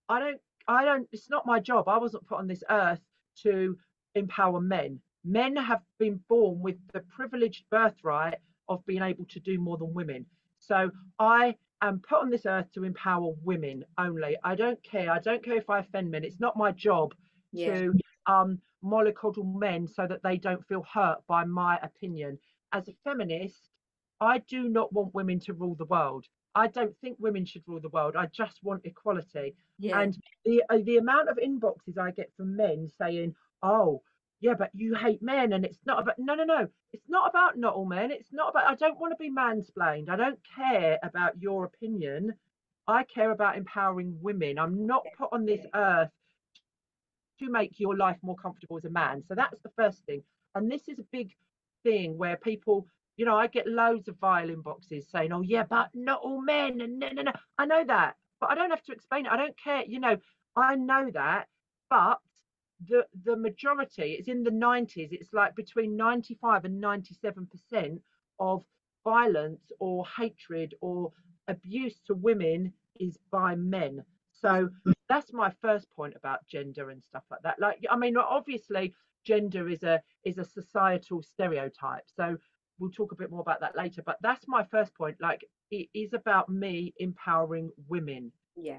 I don't, it's not my job. I wasn't put on this earth to empower men. Men have been born with the privileged birthright of being able to do more than women. So I am put on this earth to empower women only. I don't care. I don't care if I offend men. It's not my job Yeah. to mollycoddle men so that they don't feel hurt by my opinion. As a feminist, I do not want women to rule the world. I don't think women should rule the world. I just want equality. Yeah. And the amount of inboxes I get from men saying, "Oh, yeah, but you hate men," and it's not about no. It's not about not all men. It's not about. I don't want to be mansplained. I don't care about your opinion. I care about empowering women. I'm not put on this earth to make your life more comfortable as a man. So that's the first thing. And this is a big thing where people, I get loads of vile inboxes saying, oh, yeah, but not all men. And no. I know that, but I don't have to explain it. I don't care. I know that. But the majority, it's in the 90s, it's like between 95 and 97% of violence or hatred or abuse to women is by men. So that's my first point about gender and stuff like that. Like, I mean, obviously gender is a societal stereotype, so we'll talk a bit more about that later, but that's my first point. Like, it is about me empowering women. Yeah.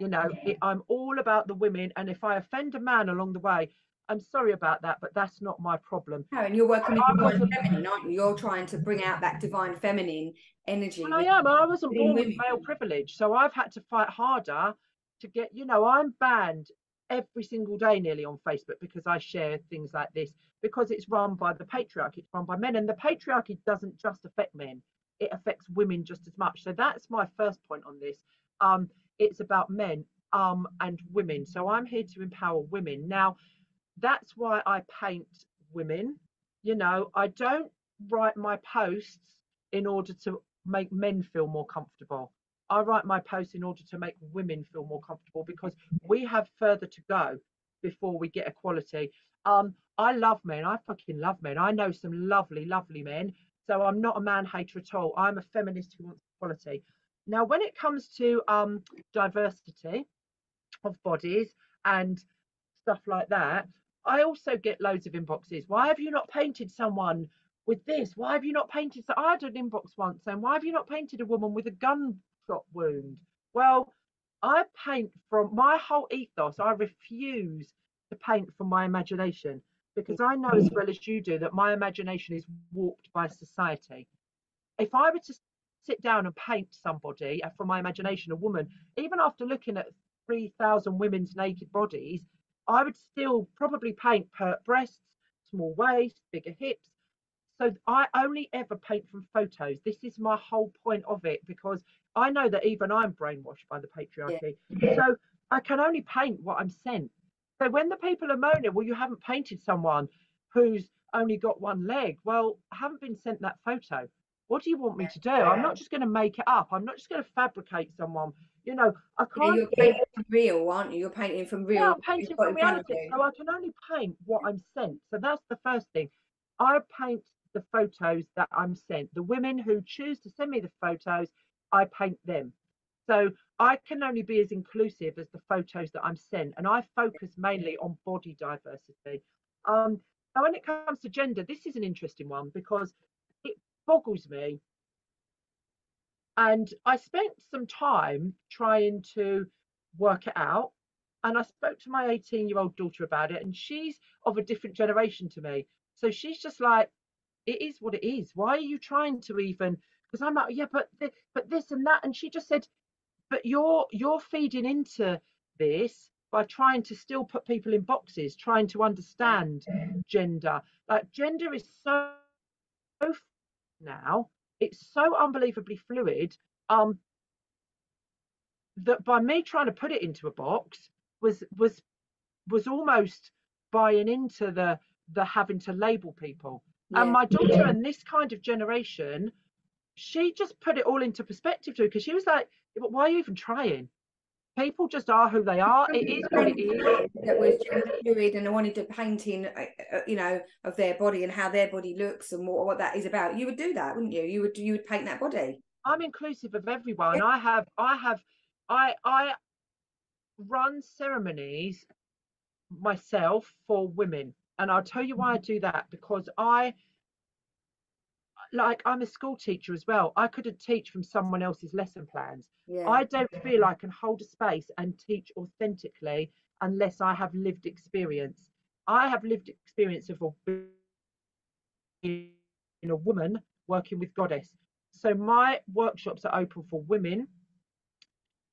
I'm all about the women, and if I offend a man along the way, I'm sorry about that, but that's not my problem. No, and you're working with I divine wasn't feminine, aren't you? You're trying to bring out that divine feminine energy Well, I am. I wasn't within born with women. male privilege, so I've had to fight harder to get. I'm banned every single day nearly on Facebook because I share things like this, because it's run by the patriarchy, it's run by men, and the patriarchy doesn't just affect men; it affects women just as much. So that's my first point on this. It's about men and women. So I'm here to empower women. Now, that's why I paint women. I don't write my posts in order to make men feel more comfortable. I write my posts in order to make women feel more comfortable, because we have further to go before we get equality. I love men. I fucking love men. I know some lovely, lovely men. So I'm not a man hater at all. I'm a feminist who wants equality. Now, when it comes to diversity of bodies and stuff like that, I also get loads of inboxes. Why have you not painted someone with this? Why have you not painted? So I had an inbox once saying, why have you not painted a woman with a gunshot wound? Well, I paint from my whole ethos. I refuse to paint from my imagination, because I know as well as you do that my imagination is warped by society. If I were to sit down and paint somebody from my imagination, a woman, even after looking at 3,000 women's naked bodies, I would still probably paint pert breasts, small waist, bigger hips. So I only ever paint from photos. This is my whole point of it, because I know that even I'm brainwashed by the Yeah. patriarchy. So I can only paint what I'm sent. So when the people are moaning, well, you haven't painted someone who's only got one leg. Well, I haven't been sent that photo. What do you want me to do? I'm not just going to make it up. I'm not just going to fabricate someone. I Yeah, can't. you're painting from real, aren't you? You're painting from Yeah, real I'm you've painting got from in front of reality, you. so I can only paint what I'm sent. So that's the first thing. I paint the photos that I'm sent. The women who choose to send me the photos, I paint them. So I can only be as inclusive as the photos that I'm sent, and I focus mainly on body diversity. Now, when it comes to gender, this is an interesting one, because it boggles me And I spent some time trying to work it out. And I spoke to my 18-year-old daughter about it, and she's of a different generation to me. So she's just like, it is what it is. Why are you trying to even? Because I'm like, yeah, but this and that. And she just said, but you're feeding into this by trying to still put people in boxes, trying to understand gender. Like gender is so now, it's so unbelievably fluid. That by me trying to put it into a box was almost buying into the having to label people. And my daughter and this kind of generation, she just put it all into perspective too, because she was like, yeah, but why are you even trying? People just are who they are. It is what it is. That was gender fluid, and I wanted a painting, of their body and how their body looks and what that is about. You would do that, wouldn't you? You would paint that body. I'm inclusive of everyone. I run ceremonies myself for women, and I'll tell you why I do that, because I'm a school teacher as well. I couldn't teach from someone else's lesson plans. I don't feel I can hold a space and teach authentically unless I have lived experience. I have lived experience of being a woman working with goddess. So my workshops are open for women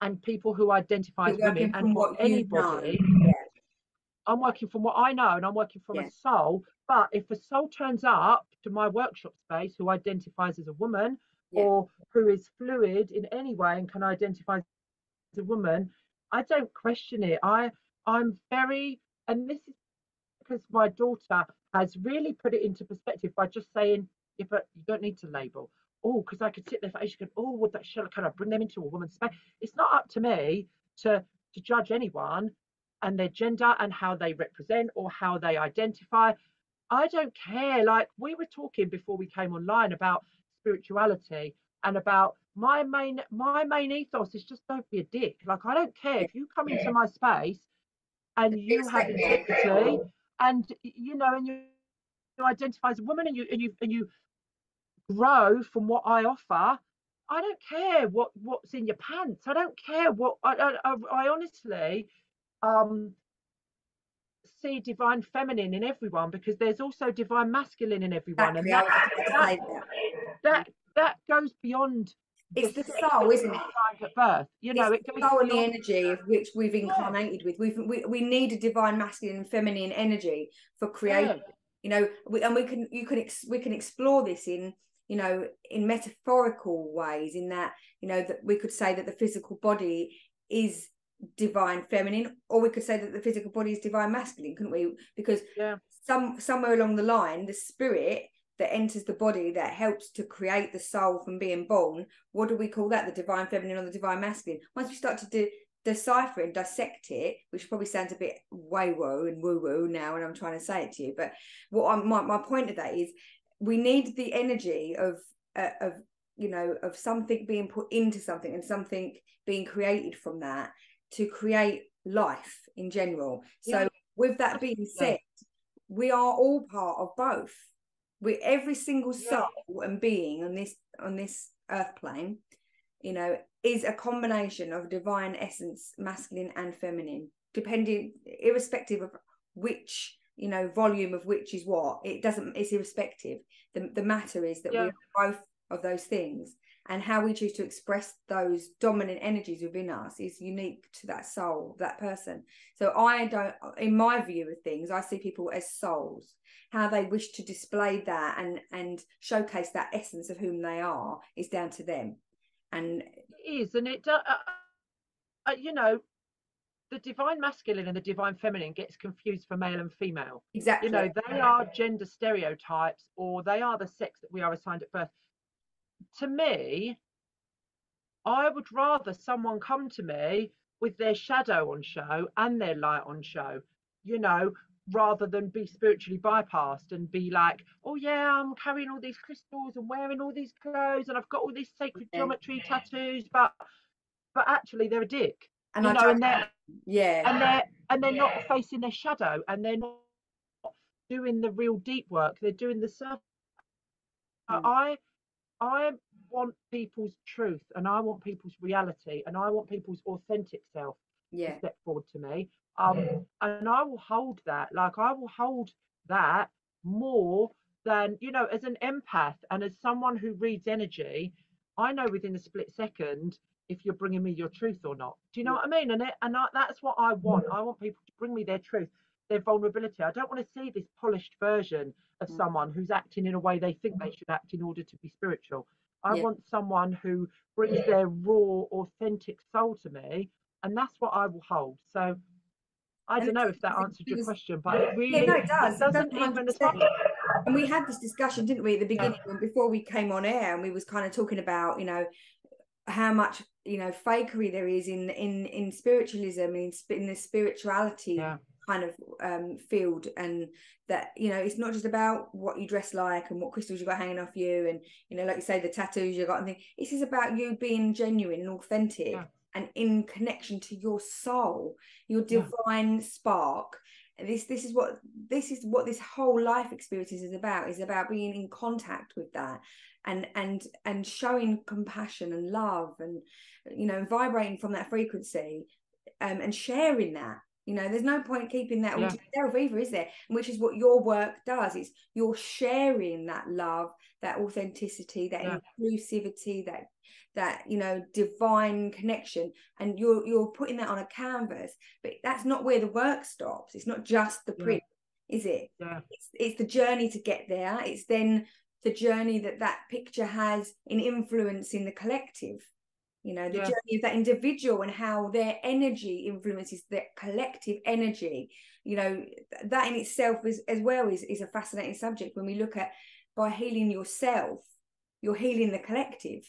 and people who identify as women, and for anybody. I'm working from what I know, and I'm working from a soul. But if a soul turns up to my workshop space who identifies as a woman, or who is fluid in any way and can identify as a woman, I don't question it. I'm very, and this is because my daughter has really put it into perspective by just saying, yeah, but you don't need to label. Oh, because I could sit there for ages going, oh, would that shall kind of bring them into a woman's space? It's not up to me to judge anyone and their gender and how they represent or how they identify. I don't care. Like, we were talking before we came online about spirituality, and about my main ethos is just don't be a dick. Like, I don't care if you come into my space and you have integrity, and and you identify as a woman, and you grow from what I offer. I don't care what's in your pants. I don't care what I honestly see divine feminine in everyone, because there's also divine masculine in everyone. Exactly. And that goes beyond it's the soul, isn't it? At birth. It goes the soul and the energy of which we've incarnated with. We need a divine masculine and feminine energy for creation. We can explore this in in metaphorical ways, in that that we could say that the physical body is divine feminine, or we could say that the physical body is divine masculine, couldn't we? Because somewhere along the line, the spirit that enters the body, that helps to create the soul from being born, what do we call that? The divine feminine or the divine masculine? Once we start to decipher and dissect it, which probably sounds a bit way-woo and woo-woo now when I'm trying to say it to you, but my point of that is, we need the energy of something being put into something and something being created from that to create life in general. So with that being said, we are all part of both. Every single soul and being on this earth plane, is a combination of divine essence, masculine and feminine, irrespective of which volume of which is what. It's irrespective. The matter is that we are both of those things, and how we choose to express those dominant energies within us is unique to that soul, that person. So in my view of things, I see people as souls. How they wish to display that and showcase that essence of whom they are is down to them. And it is, and it the divine masculine and the divine feminine gets confused for male and female. Exactly. They are gender stereotypes, or they are the sex that we are assigned at birth. To me, I would rather someone come to me with their shadow on show and their light on show, rather than be spiritually bypassed and be like, oh yeah, I'm carrying all these crystals and wearing all these clothes and I've got all these sacred geometry tattoos, but actually they're a dick. And they're not facing their shadow, and they're not doing the real deep work. They're doing the surface. I want people's truth, and I want people's reality, and I want people's authentic self to Yeah. step forward to me. And I will hold that, like I will hold that more than, you know, as an empath and as someone who reads energy, I know within a split second if you're bringing me your truth or not. Do you know Yeah. what I mean? That's what I want. I want people to bring me their truth, their vulnerability. I don't want to see this polished version of Mm. someone who's acting in a way they think they should act in order to be spiritual. I Yeah. want someone who brings their raw, authentic soul to me, and that's what I will hold. So I And don't know if that answered your question, but it yeah, no, really, it it does doesn't even 100%. assume. And we had this discussion, didn't we, at the Yeah, beginning, before we came on air, and we was kind of talking about, you know, how much, you know, fakery there is in spiritualism, in the spirituality yeah, kind of field, and that, you know, it's not just about what you dress like and what crystals you got hanging off you, and, you know, like you say, the tattoos you got and things. This is about you being genuine and authentic yeah, and in connection to your soul, your yeah, divine spark. And this is what this whole life experience is about. Is about being in contact with that, and showing compassion and love, and, you know, vibrating from that frequency, and sharing that. You know, there's no point keeping that all yeah, to yourself either, is there? Which is what your work does. It's you're sharing that love, that authenticity, that yeah, inclusivity, that, you know, divine connection, and you're putting that on a canvas. But that's not where the work stops. It's not just the yeah, print, is it? yeah, It's the journey to get there. It's then the journey that picture has in influencing the collective, you know, the yeah, journey of that individual and how their energy influences the collective energy. You know, that in itself is, as well, is a fascinating subject. When we look at, by healing yourself, you're healing the collective.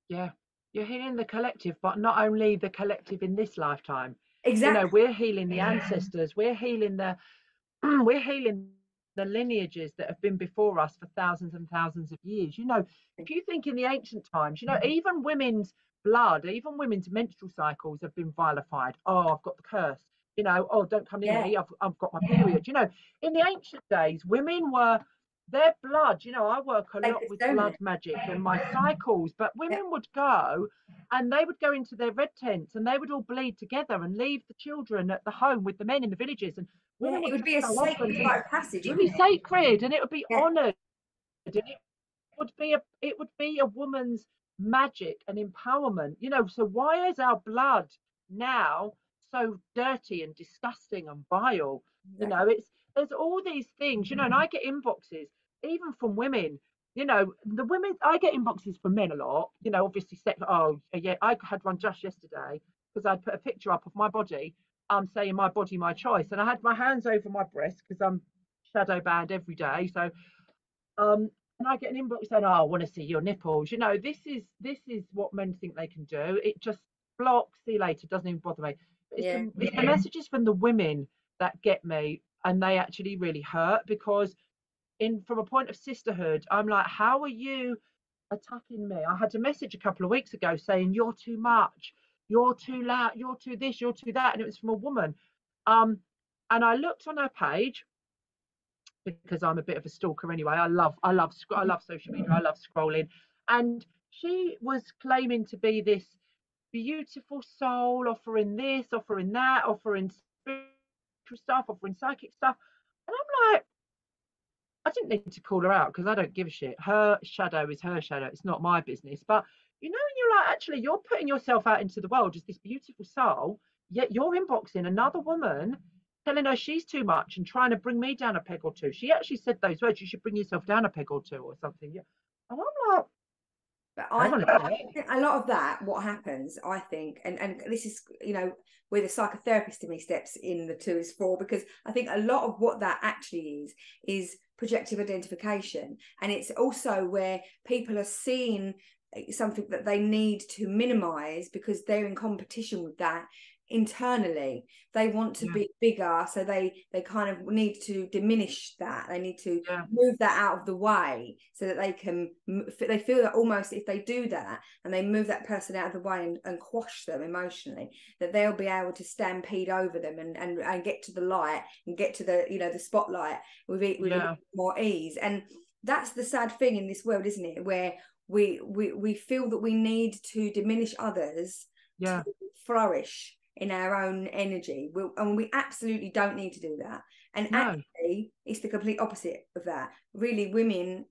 yeah. You're healing the collective, but not only the collective in this lifetime. You know, Exactly. we're healing the ancestors. We're healing the we're healing the lineages that have been before us for thousands and thousands of years. You know, if you think in the ancient times, you know, even women's blood, even women's menstrual cycles have been vilified. Oh, I've got the curse. You know, oh, don't come near Yeah. me. I've got my period. You know, in the ancient days, women were their blood. You know, I work a lot Sacred with blood ceremony. magic and my cycles, but Yeah. women would go and they would go into their red tents and they would all bleed together and leave the children at the home with the men in the villages, and Yeah. women It would would just be a go off sacred and rite of passage, it'd wouldn't be it? sacred and it would be Yeah. honoured, and it would be a woman's magic and empowerment. You know, so why is our blood now so dirty and disgusting and vile? You Exactly. know, it's there's all these things, you know, and I get inboxes even from women. You know, the women, I get inboxes from men a lot, you know, obviously oh yeah, I had one just yesterday because I'd put a picture up of my body, saying my body, my choice. And I had my hands over my breast because I'm shadow banned every day. So and I get an inbox saying, "Oh, I want to see your nipples." You know, this is what men think they can do. It just blocks. See you later. Doesn't even bother me. But Yeah. it's the messages from the women that get me, and they actually really hurt because, in from a point of sisterhood, I'm like, how are you attacking me? I had a message a couple of weeks ago saying you're too much, you're too loud, you're too this, you're too that, and it was from a woman. Um, and I looked on her page because I'm a bit of a stalker anyway. I love social media. I love scrolling, and she was claiming to be this beautiful soul, offering this, offering that, offering spiritual stuff, offering psychic stuff, and I'm like, I didn't need to call her out because I don't give a shit. Her shadow is her shadow. It's not my business. But you know, and you're like, actually, you're putting yourself out into the world as this beautiful soul, yet you're inboxing another woman telling her she's too much and trying to bring me down a peg or two. She actually said those words, you should bring yourself down a peg or two or something. Yeah. And I'm like, But hang I on a minute. think a lot of that, what happens, I think, and this is, you know, where the psychotherapist in me steps in the two is for, because I think a lot of what that actually is projective identification. And it's also where people are seeing something that they need to minimize because they're in competition with that internally. They want to Yeah, be bigger, so they kind of need to diminish that. They need to yeah, move that out of the way so that they feel that almost if they do that and they move that person out of the way and quash them emotionally, that they'll be able to stampede over them and get to the light and get to the, you know, the spotlight with a yeah, bit more ease. And that's the sad thing in this world, isn't it? Where we feel that we need to diminish others to flourish in our own energy. And we absolutely don't need to do that. And actually, it's the complete opposite of that. Really, women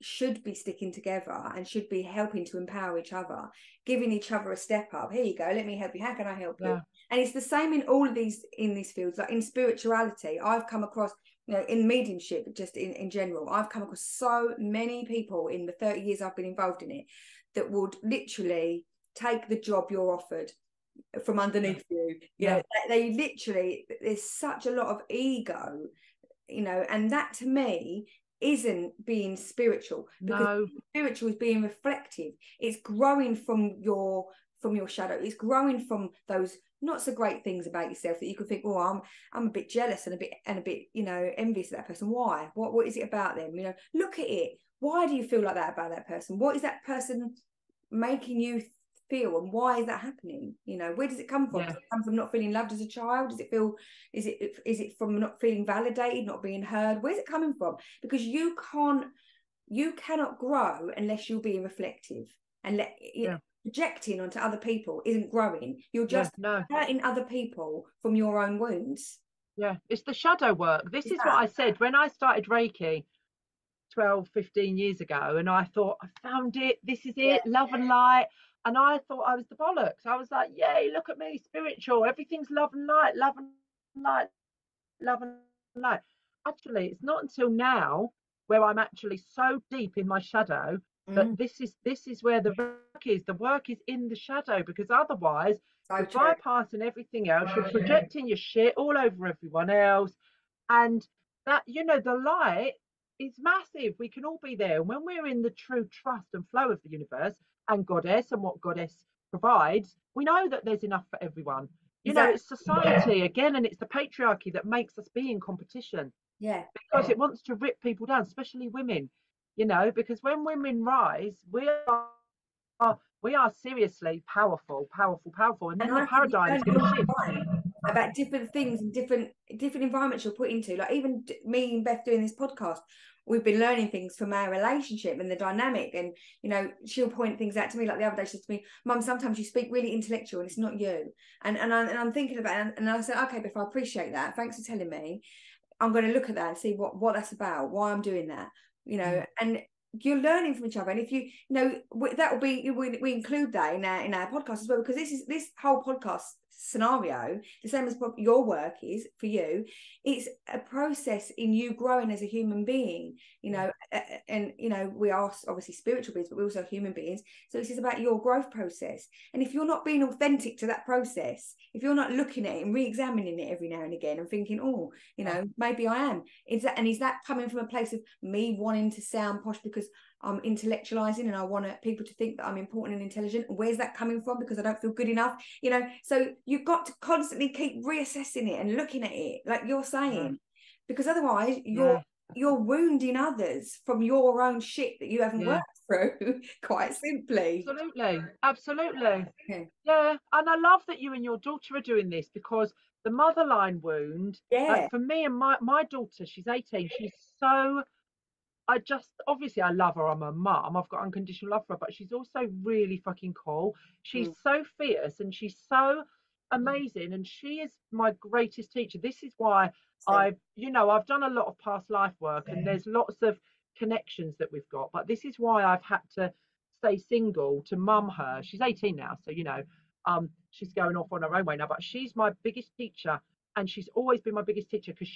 should be sticking together and should be helping to empower each other, giving each other a step up. Here you go, let me help you. How can I help you? And it's the same in all of these fields. Like in spirituality, I've come across, in mediumship, just in general, I've come across so many people in the 30 years I've been involved in it that would literally take the job you're offered from underneath you. They literally, there's such a lot of ego, and that to me isn't being spiritual, because spiritual is being reflective. It's growing from your shadow. It's growing from those not so great things about yourself that you could think, oh, I'm a bit jealous and a bit envious of that person. Why? What is it about them? Look at it. Why do you feel like that about that person? What is that person making you feel, and why is that happening? Where does it come from? Does it come from not feeling loved as a child? Is it from not feeling validated, not being heard? Where's it coming from? Because you cannot grow unless you're being reflective, and projecting onto other people isn't growing. You're just hurting other people from your own wounds. It's the shadow work. This is what I said when I started Reiki 12-15 years ago, and I thought, I found it, this is it, love and light. And I thought I was the bollocks. I was like, yay, look at me, spiritual. Everything's love and light, love and light, love and light. Actually, it's not until now where I'm actually so deep in my shadow that this is where the work is. The work is in the shadow, because otherwise you're bypassing everything else. You're projecting your shit all over everyone else. And that, the light is massive. We can all be there. And when we're in the true trust and flow of the universe and Goddess and what Goddess provides, we know that there's enough for everyone. It's society again, and it's the patriarchy that makes us be in competition. Because it wants to rip people down, especially women. Because when women rise, we are seriously powerful, and then the paradigm is going to shift about different things and different environments you're put into. Like even me and Beth doing this podcast, we've been learning things from our relationship and the dynamic, and she'll point things out to me. Like the other day she said to me, Mum, sometimes you speak really intellectual and it's not you. And I'm thinking about it, and I said, okay, Beth, I appreciate that, thanks for telling me. I'm going to look at that and see what that's about, why I'm doing that, and you're learning from each other. And if that will be, we include that in our podcast as well, because this whole podcast scenario, the same as your work is for you, it's a process in you growing as a human being, and we are obviously spiritual beings, but we're also human beings, so it's just about your growth process. And if you're not being authentic to that process, if you're not looking at it and re-examining it every now and again and thinking, oh, maybe I am, is that coming from a place of me wanting to sound posh because I'm intellectualizing and I want people to think that I'm important and intelligent? Where's that coming from? Because I don't feel good enough, so you've got to constantly keep reassessing it and looking at it, like you're saying, because otherwise you're wounding others from your own shit that you haven't worked through, quite simply. Absolutely. And I love that you and your daughter are doing this, because the motherline wound, for me and my daughter, she's 18, she's so, obviously I love her, I'm a mum, I've got unconditional love for her, but she's also really fucking cool. She's so fierce and she's so amazing, and she is my greatest teacher. This is why I've done a lot of past life work, and there's lots of connections that we've got, but this is why I've had to stay single to mum her. She's 18 now, so she's going off on her own way now, but she's my biggest teacher, and she's always been my biggest teacher, because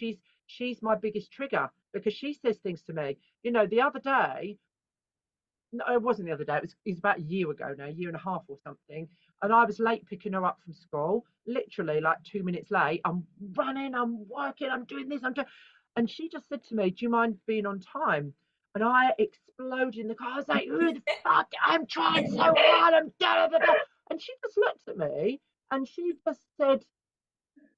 she's my biggest trigger, because she says things to me. The other day, no, it wasn't the other day, it was about a year ago now, a year and a half or something, and I was late picking her up from school, literally like 2 minutes late. I'm running, I'm working, I'm doing this, and she just said to me, do you mind being on time? And I exploded in the car. I was like, who the fuck, I'm trying so hard, I'm da da da. And she just looked at me and she just said,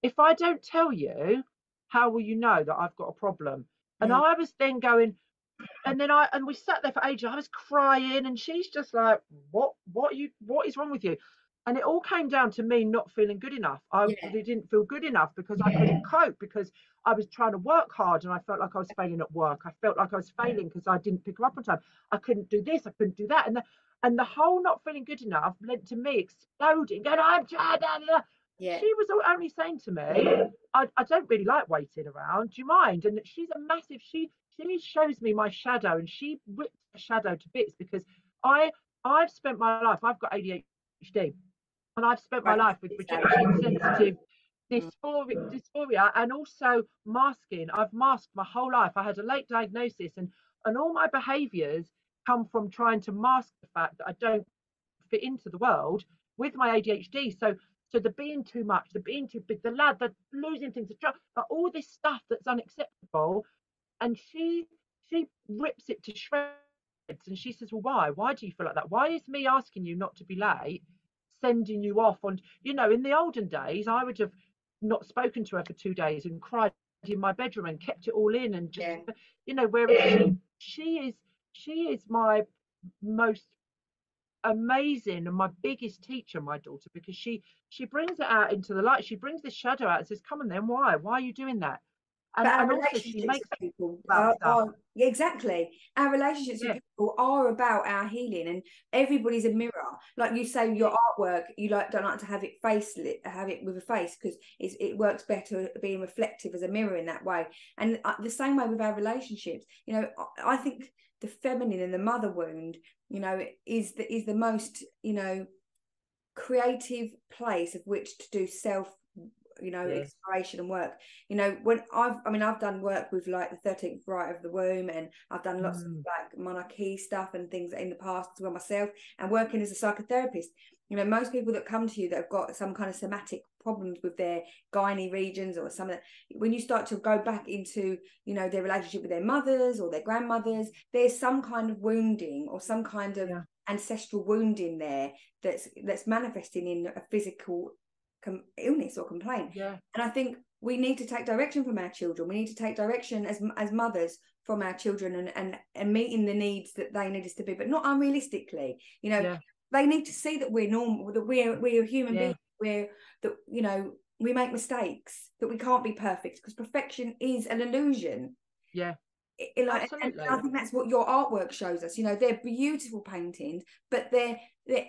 if I don't tell you, how will you know that I've got a problem? And I was then going, and we sat there for ages. I was crying, and she's just like, what is wrong with you? And it all came down to me not feeling good enough. I Yeah. really didn't feel good enough because I couldn't cope, because I was trying to work hard and I felt like I was failing at work. I felt like I was failing because I didn't pick her up on time. I couldn't do this, I couldn't do that. And the whole not feeling good enough led to me exploding, going, I'm trying. Yeah. She was only saying to me, I don't really like waiting around. Do you mind? And she's a massive, she shows me my shadow, and she rips the shadow to bits, because I've spent my life, I've got ADHD, and I've spent my Right. life with rejection sensitive Mm. dysphoria, and also masking. I've masked my whole life. I had a late diagnosis, and all my behaviors come from trying to mask the fact that I don't fit into the world with my ADHD. So the being too much, the being too big, the losing things, all this stuff that's unacceptable. And she rips it to shreds, and she says, well, why do you feel like that? Why is me asking you not to be late sending you off on, in the olden days I would have not spoken to her for 2 days and cried in my bedroom and kept it all in, and just, Yeah. whereas she is my most amazing and my biggest teacher, my daughter, because she brings it out into the light. She brings this shadow out and says, come on then, why are you doing that? But our And also she relationships makes with people about stuff. yeah, exactly. Our relationships with Yeah, people are about our healing, and everybody's a mirror. Like you say, your artwork, you don't like to have it have it with a face, because it works better being reflective as a mirror in that way. And the same way with our relationships. I think the feminine and the mother wound, is the most, creative place of which to do self, exploration and work. When I've done work with like the 13th right of the womb, and I've done lots of like monarchy stuff and things in the past as well myself, and working as a psychotherapist. Most people that come to you that have got some kind of somatic problems with their gynae regions or something, when you start to go back into, their relationship with their mothers or their grandmothers, there's some kind of wounding or some kind of ancestral wounding there that's manifesting in a physical illness or complaint. yeah. And I think we need to take direction from our children. We need to take direction as mothers from our children, and meeting the needs that they need us to be, but not unrealistically. They need to see that we're normal, that we're human beings, we make mistakes, that we can't be perfect, because perfection is an illusion. Yeah, And I think that's what your artwork shows us. They're beautiful paintings, but they're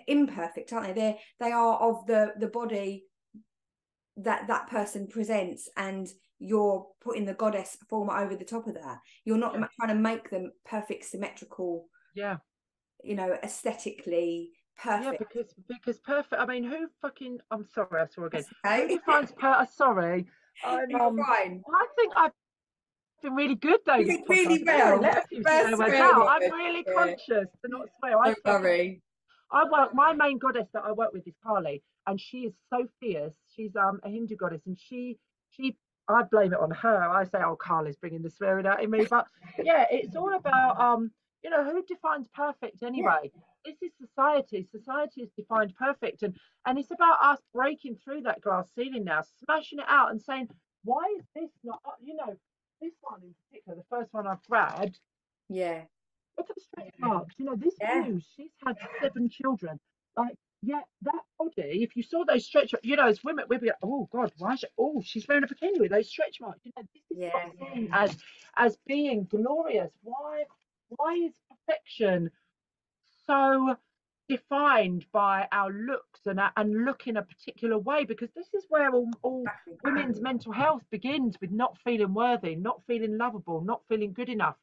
imperfect, aren't they? They are of the body that person presents, and you're putting the goddess form over the top of that. You're not trying to make them perfect, symmetrical, aesthetically perfect. Yeah, because perfect. I mean, who fucking? I'm sorry, I saw again. Okay. Who defines sorry, I'm You're fine. I think I've been really good though You this did podcast. really I've only well. let a few First words swear out. word. I'm really conscious to not swear. Don't worry. My main goddess that I work with is Kali, and she is so fierce. She's a Hindu goddess, and she I blame it on her. I say, oh, Kali's bringing the swearing out in me, but yeah, it's all about who defines perfect anyway. This is society. Society is defined perfect, and it's about us breaking through that glass ceiling now, smashing it out, and saying, why is this not? This one in particular, the first one I've grabbed. Yeah. Look at the stretch marks. This news, she's had 7 children. Like, that body, if you saw those stretch marks, as women, we'd be like, oh, God, why is she, she's wearing a bikini with those stretch marks. This is not seen as being glorious. Why is perfection so defined by our looks and look in a particular way? Because this is where all women's mental health begins, with not feeling worthy, not feeling lovable, not feeling good enough,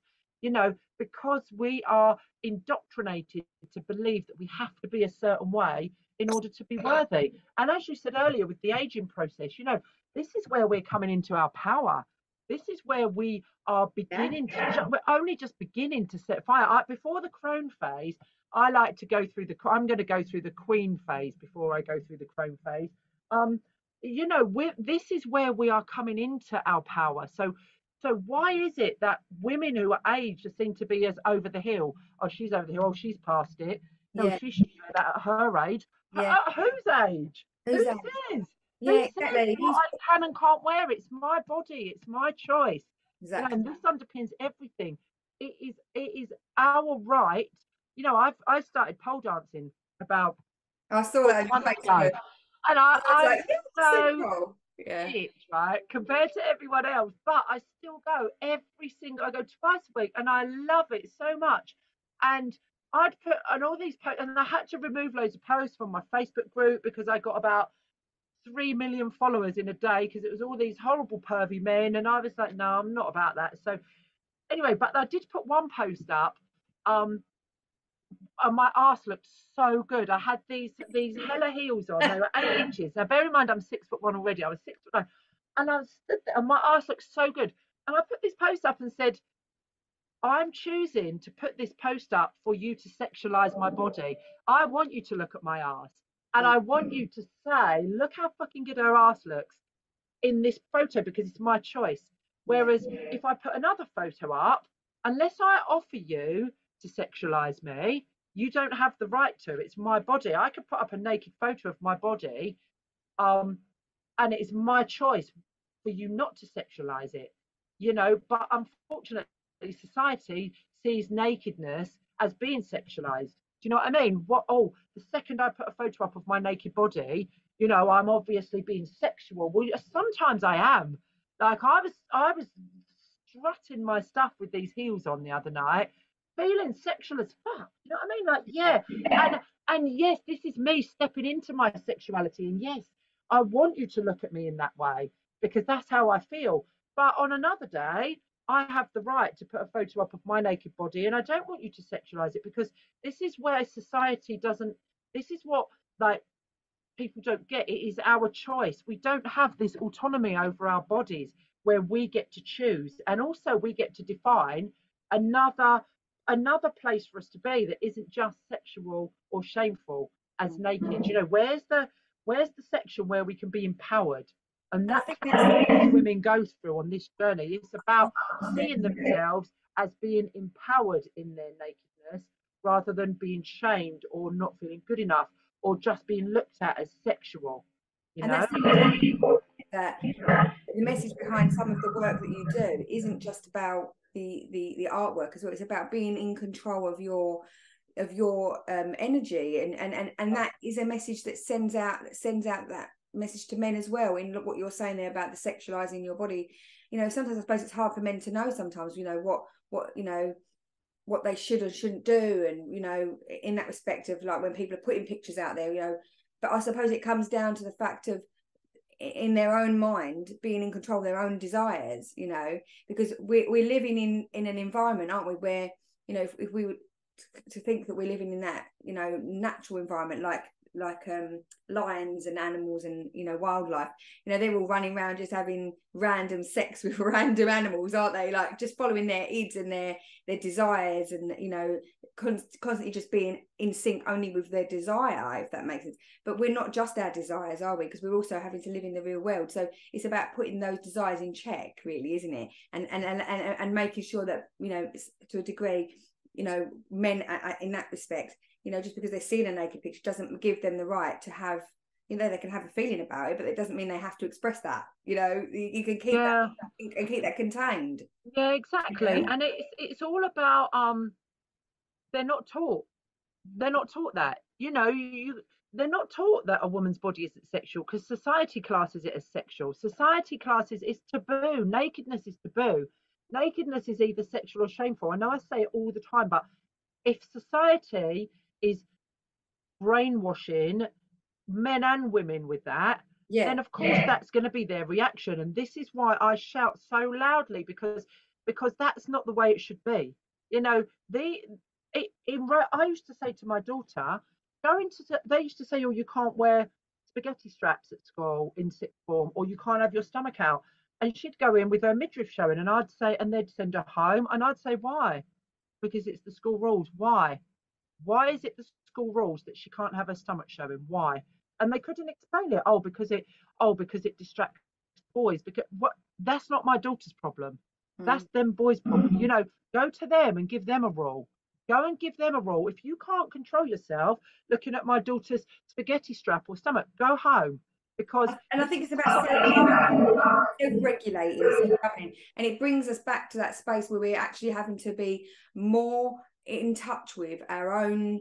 because we are indoctrinated to believe that we have to be a certain way in order to be worthy. And as you said earlier, with the aging process, this is where we're coming into our power. This is where we are beginning we're only just beginning to set fire. Before the crone phase, I'm going to go through the queen phase before I go through the crone phase. This is where we are coming into our power. So why is it that women who are aged seem to be as over the hill? Oh, she's over the hill. Oh, she's past it. No, she should do that at her age. Whose age? Who says? Who says what I can and can't wear? It's my body. It's my choice. Exactly. And this underpins everything. It is our right. I started pole dancing about I saw that on your months ago. Facebook. And I was I'm like, yeah, that's so so cool. Yeah. fit, right, compared to everyone else. But I still go I go twice a week and I love it so much. And I'd put on all these posts, and I had to remove loads of posts from my Facebook group because I got about 3 million followers in a day because it was all these horrible pervy men. And I was like, no, I'm not about that. So anyway, but I did put one post up. And my ass looked so good. I had these hella heels on. They were 8 inches. Now, bear in mind, I'm 6'1" already. I was 6'9", and I was stood there, and my ass looked so good. And I put this post up and said, I'm choosing to put this post up for you to sexualize my body. I want you to look at my ass, and I want you to say, look how fucking good her ass looks in this photo because it's my choice. Whereas if I put another photo up, unless I offer you to sexualize me, you don't have the right to. It's my body. I could put up a naked photo of my body, and it's my choice for you not to sexualize it, But unfortunately, society sees nakedness as being sexualized. Do you know what I mean? The second I put a photo up of my naked body, I'm obviously being sexual. Well, sometimes I am. Like I was strutting my stuff with these heels on the other night, feeling sexual as fuck. You know what I mean? Like, yeah. And yes, this is me stepping into my sexuality. And yes, I want you to look at me in that way because that's how I feel. But on another day, I have the right to put a photo up of my naked body, and I don't want you to sexualize it because this is where society doesn't. This is what like people don't get. It is our choice. We don't have this autonomy over our bodies where we get to choose, and also we get to define another place for us to be that isn't just sexual or shameful as naked. Where's the section where we can be empowered? And that's what these women go through on this journey. It's about seeing themselves as being empowered in their nakedness rather than being shamed or not feeling good enough or just being looked at as sexual. And that's that the message behind some of the work that you do isn't just about the artwork as well. It's about being in control of your energy, and that is a message that sends out that message to men as well. In what you're saying there about the sexualizing your body, sometimes I suppose it's hard for men to know sometimes, what they should and shouldn't do, and in that respect of like when people are putting pictures out there, but I suppose it comes down to the fact of in their own mind being in control of their own desires, because we're living in an environment, aren't we, where if we were to think that we're living in that natural environment like lions and animals and wildlife, they're all running around just having random sex with random animals, aren't they, like just following their ids and their desires, and constantly just being in sync only with their desire, if that makes sense. But we're not just our desires, are we? Because we're also having to live in the real world. So it's about putting those desires in check, really, isn't it? And making sure that to a degree, men in that respect, just because they're seeing a naked picture doesn't give them the right to have, they can have a feeling about it, but it doesn't mean they have to express that. You can keep that and keep that contained. Yeah, exactly. And it's all about they're not taught that, they're not taught that a woman's body isn't sexual because society classes it as sexual. Society classes it's taboo. Nakedness is taboo. Nakedness is either sexual or shameful. I know I say it all the time, but if society is brainwashing men and women with that, then of course that's going to be their reaction. And this is why I shout so loudly, because that's not the way it should be. I used to say to my daughter, they used to say, oh, you can't wear spaghetti straps at school in sixth form, or you can't have your stomach out. And she'd go in with her midriff showing, and I'd say, and they'd send her home, and I'd say, why? Because it's the school rules. Why is it the school rules that she can't have her stomach showing? Why? And they couldn't explain it. Because it distracts boys. Because that's not my daughter's problem. That's them boys' problem. Go to them and give them a rule. Go and give them a rule. If you can't control yourself looking at my daughter's spaghetti strap or stomach, go home. And I think it's about self-regulating, and it brings us back to that space where we're actually having to be more in touch with our own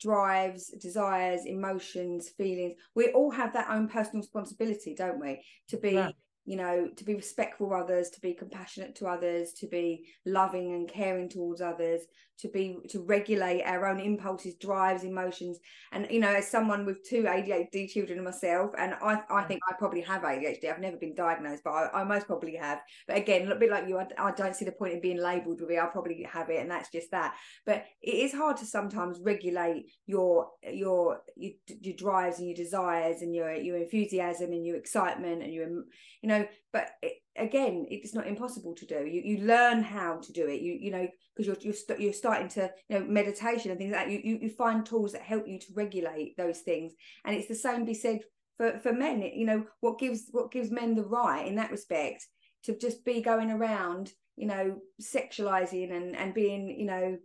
drives, desires, emotions, feelings. We all have that own personal responsibility, don't we? To be, you know, to be respectful of others, to be compassionate to others, to be loving and caring towards others, to regulate our own impulses, drives, emotions. And, you know, as someone with 2 ADHD children myself, and I think I probably have ADHD. I've never been diagnosed, but I most probably have. But again, a bit like you, I don't see the point in being labelled with it. I probably have it, and that's just that. But it is hard to sometimes regulate your drives and your desires and your enthusiasm and your excitement and your, you know, but again, it's not impossible to do. You learn how to do it. You know, because you're starting to, you know, meditation and things like that. You find tools that help you to regulate those things. And it's the same be said for men. You know, what gives men the right in that respect to just be going around, you know, sexualizing and being, you know,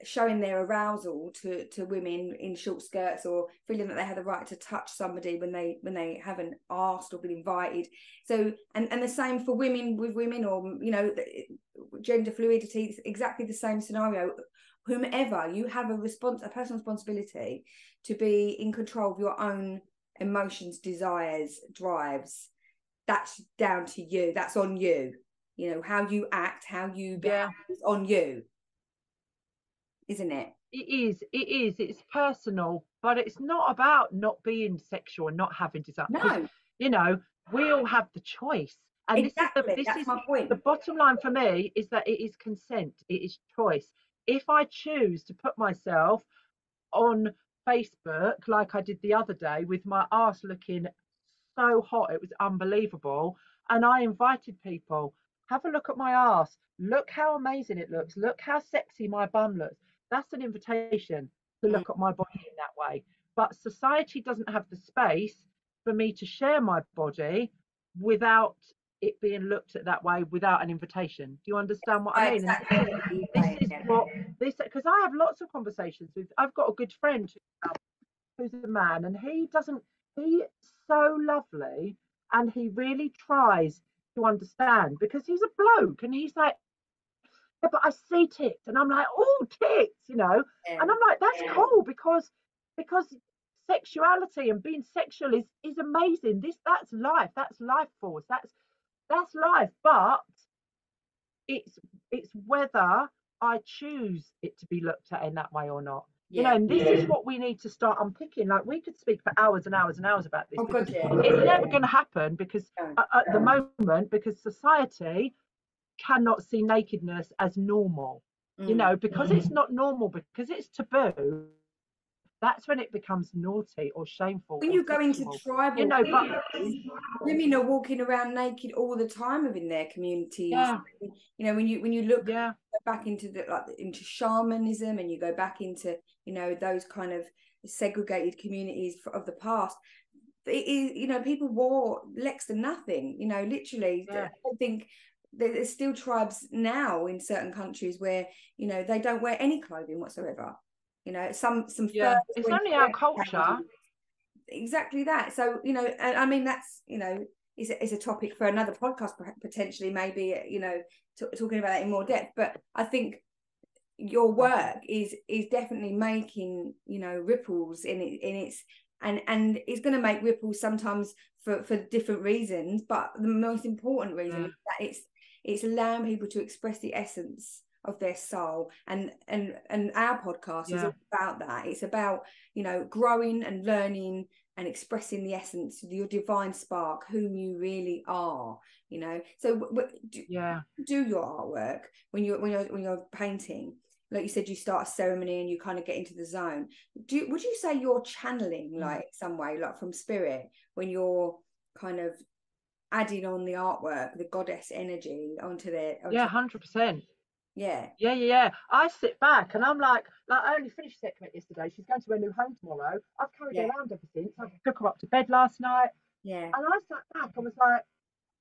showing their arousal to women in short skirts, or feeling that they have the right to touch somebody when they haven't asked or been invited. So and the same for women with women, or, you know, gender fluidity. It's exactly the same scenario. Whomever, you have a personal responsibility to be in control of your own emotions, desires, drives. That's down to you. That's on you. You know, how you act, how you behave is on you, isn't it? It's personal, but it's not about not being sexual and not having desire. No, you know, we all have the choice, and exactly. this That's is my point. the bottom line for me, is that it is consent, it is choice. If I choose to put myself on Facebook like I did the other day, with my arse looking so hot, it was unbelievable, and I invited people, have a look at my arse, look how amazing it looks, look how sexy my bum looks. That's an invitation to look at my body in that way. But society doesn't have the space for me to share my body without it being looked at that way, without an invitation. Do you understand what I mean? Exactly. This is what this, because I have lots of conversations with, I've got a good friend who's a man, and he's so lovely, and he really tries to understand, because he's a bloke, and he's like, yeah, but I see tits, and I'm like, oh, tits, you know, and I'm like, that's cool, because sexuality and being sexual is amazing. That's life force, that's life, but it's whether I choose it to be looked at in that way or not. You know, and this is what we need to start unpicking. Like, we could speak for hours and hours and hours about this, because it's never going to happen, because at the moment, because society cannot see nakedness as normal, you know, because it's not normal, because it's taboo. That's when it becomes naughty or shameful. When or you go into sexual, tribal, you know, but women are walking around naked all the time within their communities. You know, when you look back into into shamanism, and you go back into, you know, those kind of segregated communities of the past, it is, you know, people wore less than nothing, you know, literally. I don't think there's still tribes now in certain countries where, you know, they don't wear any clothing whatsoever. You know, some it's only our culture. Exactly that. So, you know, and I mean, that's, you know, is a topic for another podcast potentially, maybe, you know, talking about that in more depth. But I think your work is definitely making, you know, ripples in its, and it's going to make ripples sometimes for different reasons, but the most important reason is that it's allowing people to express the essence of their soul, and our podcast is all about that. It's about, you know, growing and learning and expressing the essence, your divine spark, whom you really are, you know. So do your artwork when you're painting, like you said, you start a ceremony and you kind of get into the zone. Would you say you're channeling, like, some way, like from spirit, when you're kind of adding on the artwork, the goddess energy onto 100%. Yeah. I sit back and I'm like I only finished Sekhmet yesterday. She's going to her new home tomorrow. I've carried her around ever since. I took her up to bed last night. And I sat back and was like,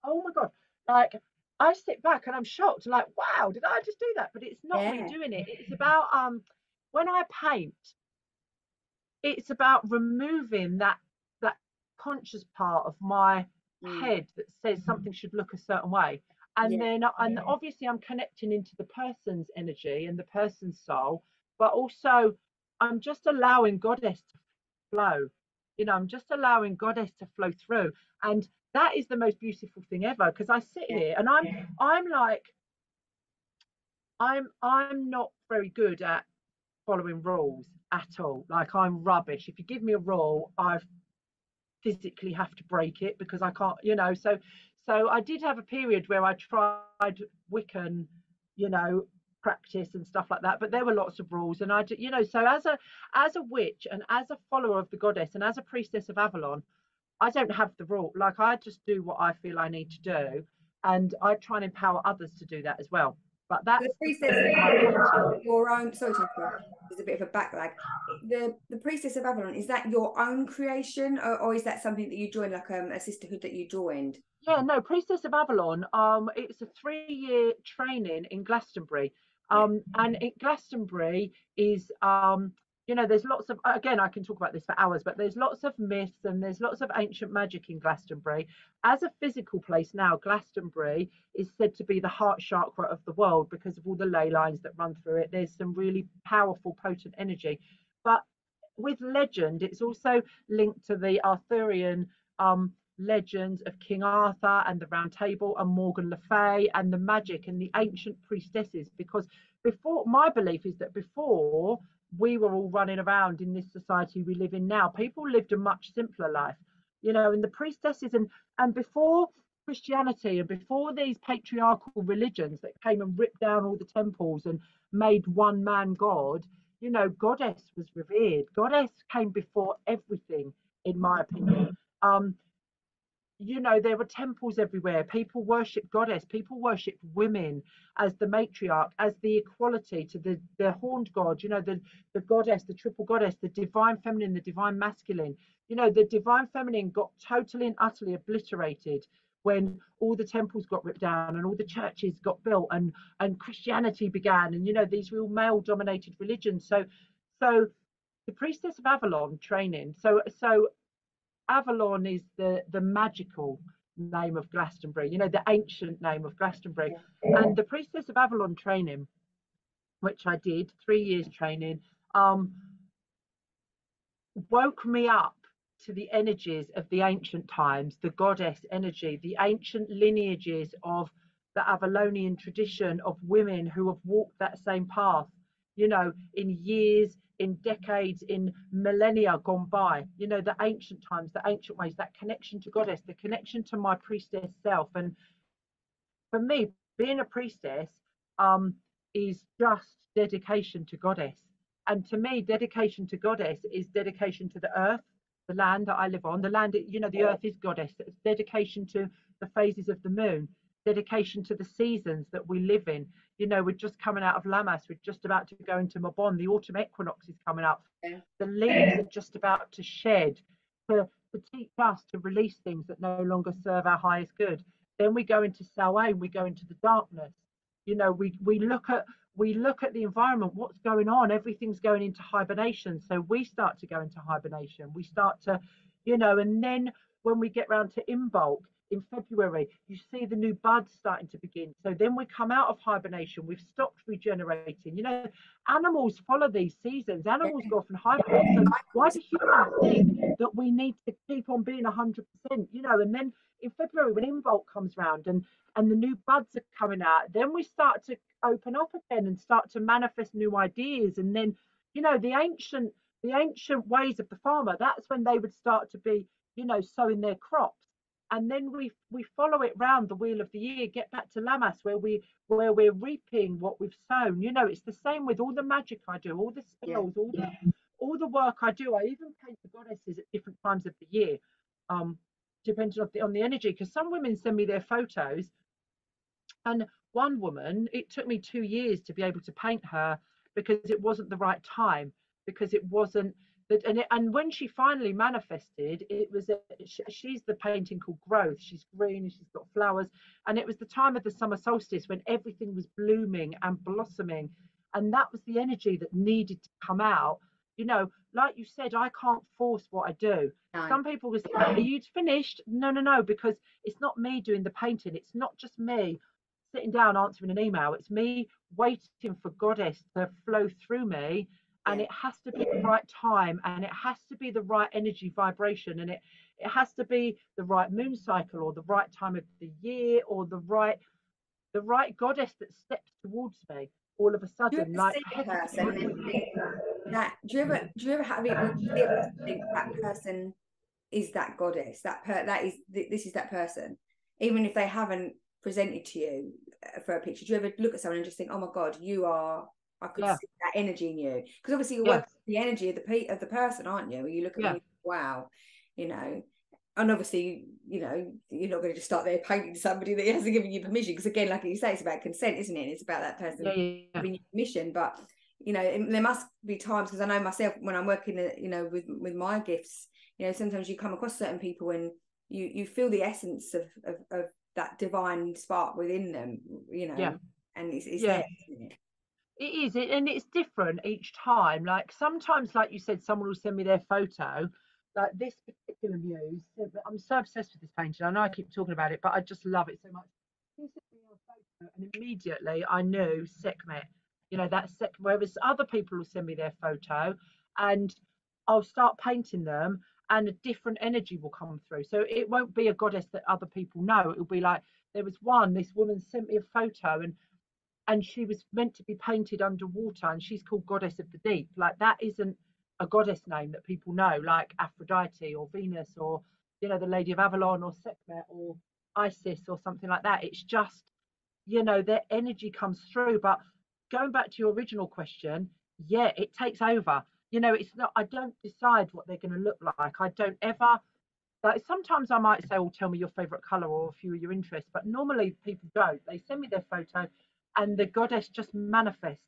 oh my God. Like, I sit back and I'm shocked, like, wow, did I just do that? But it's not me doing it. It's about when I paint, it's about removing that conscious part of my head that says something should look a certain way. And then, and obviously I'm connecting into the person's energy and the person's soul, but also I'm just allowing goddess to flow. You know, I'm just allowing goddess to flow through. And that is the most beautiful thing ever, because I sit here and I'm like, I'm not very good at following rules at all. Like, I'm rubbish. If you give me a rule, I physically have to break it because I can't, you know. So I did have a period where I tried Wiccan, you know, practice and stuff like that, but there were lots of rules. And you know, so as a witch and as a follower of the goddess and as a priestess of Avalon, I don't have the rule. Like, I just do what I feel I need to do, and I try and empower others to do that as well. But that's The the priestess thing of with my Avalon, painting. your own. Sorry to interrupt. There's a bit of a backlag. The priestess of Avalon, is that your own creation, or is that something that you joined, like a sisterhood that you joined? Yeah, no, Priestess of Avalon. It's a 3-year training in Glastonbury. Yeah. And Glastonbury is, you know, there's lots of, again, I can talk about this for hours, but there's lots of myths and there's lots of ancient magic in Glastonbury. As a physical place now, Glastonbury is said to be the heart chakra of the world because of all the ley lines that run through it. There's some really powerful, potent energy. But with legend, it's also linked to the Arthurian legends of King Arthur and the Round Table and Morgan Le Fay and the magic and the ancient priestesses. Because before, my belief is that before we were all running around in this society we live in now, people lived a much simpler life, you know, and the priestesses and before Christianity and before these patriarchal religions that came and ripped down all the temples and made one man God, you know, goddess was revered. Goddess came before everything, in my opinion. You know, there were temples everywhere. People worshipped goddess. People worshipped women as the matriarch, as the equality to the horned god, you know, the goddess, the triple goddess, the divine feminine, the divine masculine. You know, the divine feminine got totally and utterly obliterated when all the temples got ripped down and all the churches got built and Christianity began, and, you know, these real male dominated religions. So the priestess of Avalon training. So Avalon is the magical name of Glastonbury, you know, the ancient name of Glastonbury. And the Priestess of Avalon training, which I did, 3 years training, woke me up to the energies of the ancient times, the goddess energy, the ancient lineages of the Avalonian tradition of women who have walked that same path, you know, in years, in decades, in millennia gone by, you know, the ancient times, the ancient ways, that connection to goddess, the connection to my priestess self. And for me, being a priestess is just dedication to goddess. And to me, dedication to goddess is dedication to the earth, the land that I live on. The land, you know, the earth is goddess. It's dedication to the phases of the moon, dedication to the seasons that we live in. You know, we're just coming out of Lammas. We're just about to go into Mabon. The autumn equinox is coming up. Yeah. The leaves are just about to shed to teach us to release things that no longer serve our highest good. Then we go into Samhain, we go into the darkness. You know, we look at the environment, what's going on, everything's going into hibernation. So we start to go into hibernation. We start to, you know, and then when we get round to Imbolc in February, you see the new buds starting to begin. So then we come out of hibernation, we've stopped regenerating. You know, animals follow these seasons, animals go off and hibernate. So why do humans think that we need to keep on being 100%, you know? And then in February, when Imbolc comes round and the new buds are coming out, then we start to open up again and start to manifest new ideas. And then, you know, the ancient ways of the farmer, that's when they would start to be, you know, sowing their crops. And then we follow it round the wheel of the year, get back to Lammas where we're reaping what we've sown. You know, it's the same with all the magic I do, all the spells, all the work I do. I even paint the goddesses at different times of the year, depending on the energy. Because some women send me their photos, and one woman, it took me 2 years to be able to paint her because it wasn't the right time, because it wasn't that. And when she finally manifested, it was she's the painting called Growth. She's green and she's got flowers, and it was the time of the summer solstice when everything was blooming and blossoming, and that was the energy that needed to come out. You know, like you said, I can't force what I do. No. Some people will say, "Are you finished?" No, because it's not me doing the painting. It's not just me sitting down answering an email. It's me waiting for goddess to flow through me and it has to be the right time, and it has to be the right energy vibration, and it has to be the right moon cycle, or the right time of the year, or the right goddess that steps towards me all of a Do you sudden, ever like see a heaven. person and then think that? Do you ever have it when you see a person think that person is that goddess, this is that person, even if they haven't presented to you for a picture? Do you ever look at someone and just think, oh my god, you are, I could Yeah, see that energy in you? Because obviously you're yeah, working with the energy of the person, aren't you? You look at them yeah, and you think, wow, you know. And obviously, you know, you're not going to just start there painting somebody that hasn't given you permission, because again, like you say, it's about consent, isn't it? It's about that person yeah, yeah, giving you permission. But you know, there must be times, because I know myself when I'm working, you know, with my gifts, you know, sometimes you come across certain people and you feel the essence of that divine spark within them, you yeah, know, and it's yeah. there, isn't it? It is, and it's different each time. Like sometimes, like you said, someone will send me their photo, like this particular view. I'm so obsessed with this painting. I know I keep talking about it, but I just love it so much. He sent me a photo, and immediately I knew Sekhmet. You know, that's Sekhmet. Whereas other people will send me their photo, and I'll start painting them, and a different energy will come through. So it won't be a goddess that other people know. It'll be like, there was one. This woman sent me a photo, and she was meant to be painted underwater, and she's called goddess of the deep. Like that isn't a goddess name that people know, like Aphrodite or Venus, or you know, the Lady of Avalon, or Sekhmet, or Isis, or something like that. It's just, you know, their energy comes through. But going back to your original question, yeah, it takes over. You know, it's not, I don't decide what they're going to look like. I don't ever, like sometimes I might say, oh, tell me your favorite color or a few of your interests, but normally people don't. They send me their photo, and the goddess just manifests.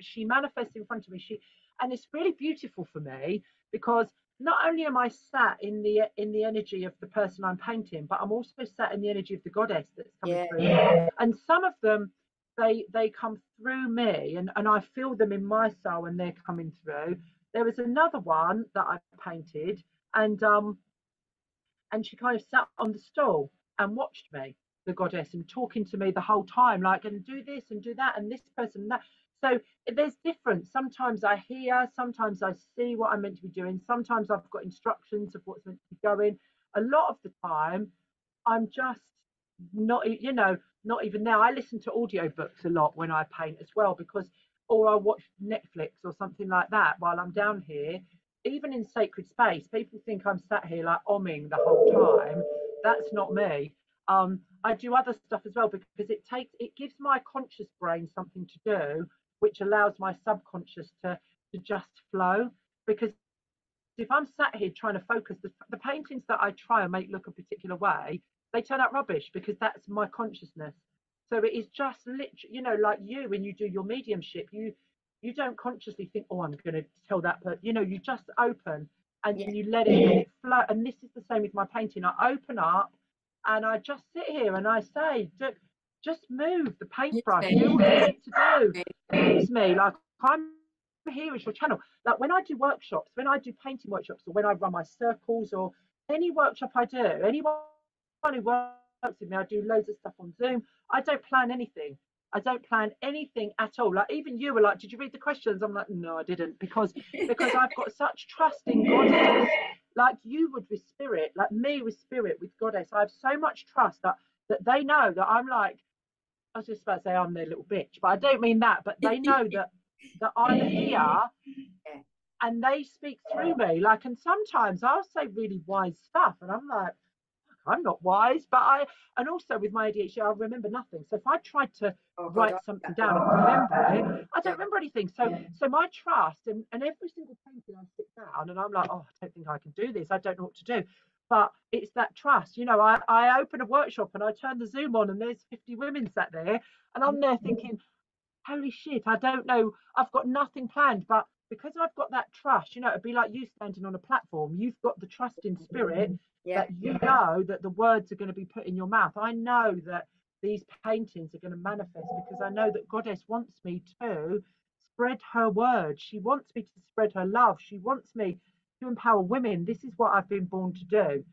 She manifests in front of me. And it's really beautiful for me, because not only am I sat in the energy of the person I'm painting, but I'm also sat in the energy of the goddess that's coming Yeah, through. And some of them, they come through me, and I feel them in my soul when they're coming through. There was another one that I painted, and she kind of sat on the stool and watched me, the goddess, and talking to me the whole time, like, and do this and do that, and this person and that. So there's difference. Sometimes I hear, sometimes I see what I'm meant to be doing, sometimes I've got instructions of what's meant to be going. A lot of the time I'm just not, you know, not even there. I listen to audiobooks a lot when I paint as well, because, or I watch Netflix or something like that while I'm down here. Even in sacred space, people think I'm sat here like omming the whole time. That's not me. I do other stuff as well, because it gives my conscious brain something to do, which allows my subconscious to just flow. Because if I'm sat here trying to focus, the paintings that I try and make look a particular way, they turn out rubbish, because that's my consciousness. So it is just literally, you know, like you, when you do your mediumship, you don't consciously think, oh, I'm going to tell that, but you know, you just open, and yeah, you let it flow. And this is the same with my painting. I open up, and I just sit here and I say, just move the paintbrush, do what you're meant to do. Use me, like I'm here is your channel. Like when I do workshops, when I do painting workshops, or when I run my circles, or any workshop I do, anyone who works with me, I do loads of stuff on Zoom. I don't plan anything. I don't plan anything at all. Like even you were like, did you read the questions? I'm like, no, I didn't, because I've got such trust in Goddess. Like you would with spirit, like me with spirit, with Goddess. I have so much trust that they know that I'm like, I was just about to say I'm their little bitch, but I don't mean that. But they know that I'm here, yeah, and they speak through me. Like, and sometimes I'll say really wise stuff, and I'm like, I'm not wise, but and also with my ADHD, I remember nothing. So if I tried to oh god, write something down and remember it, I yeah, don't remember anything. So my trust, and every single painting I sit down and I'm like, oh, I don't think I can do this. I don't know what to do. But it's that trust. You know, I open a workshop and I turn the Zoom on, and there's 50 women sat there, and I'm there thinking, holy shit, I don't know, I've got nothing planned, but because I've got that trust, you know, it'd be like you standing on a platform. You've got the trust in spirit yeah, that you know that the words are going to be put in your mouth. I know that these paintings are going to manifest, because I know that Goddess wants me to spread her word. She wants me to spread her love. She wants me to empower women. This is what I've been born to do.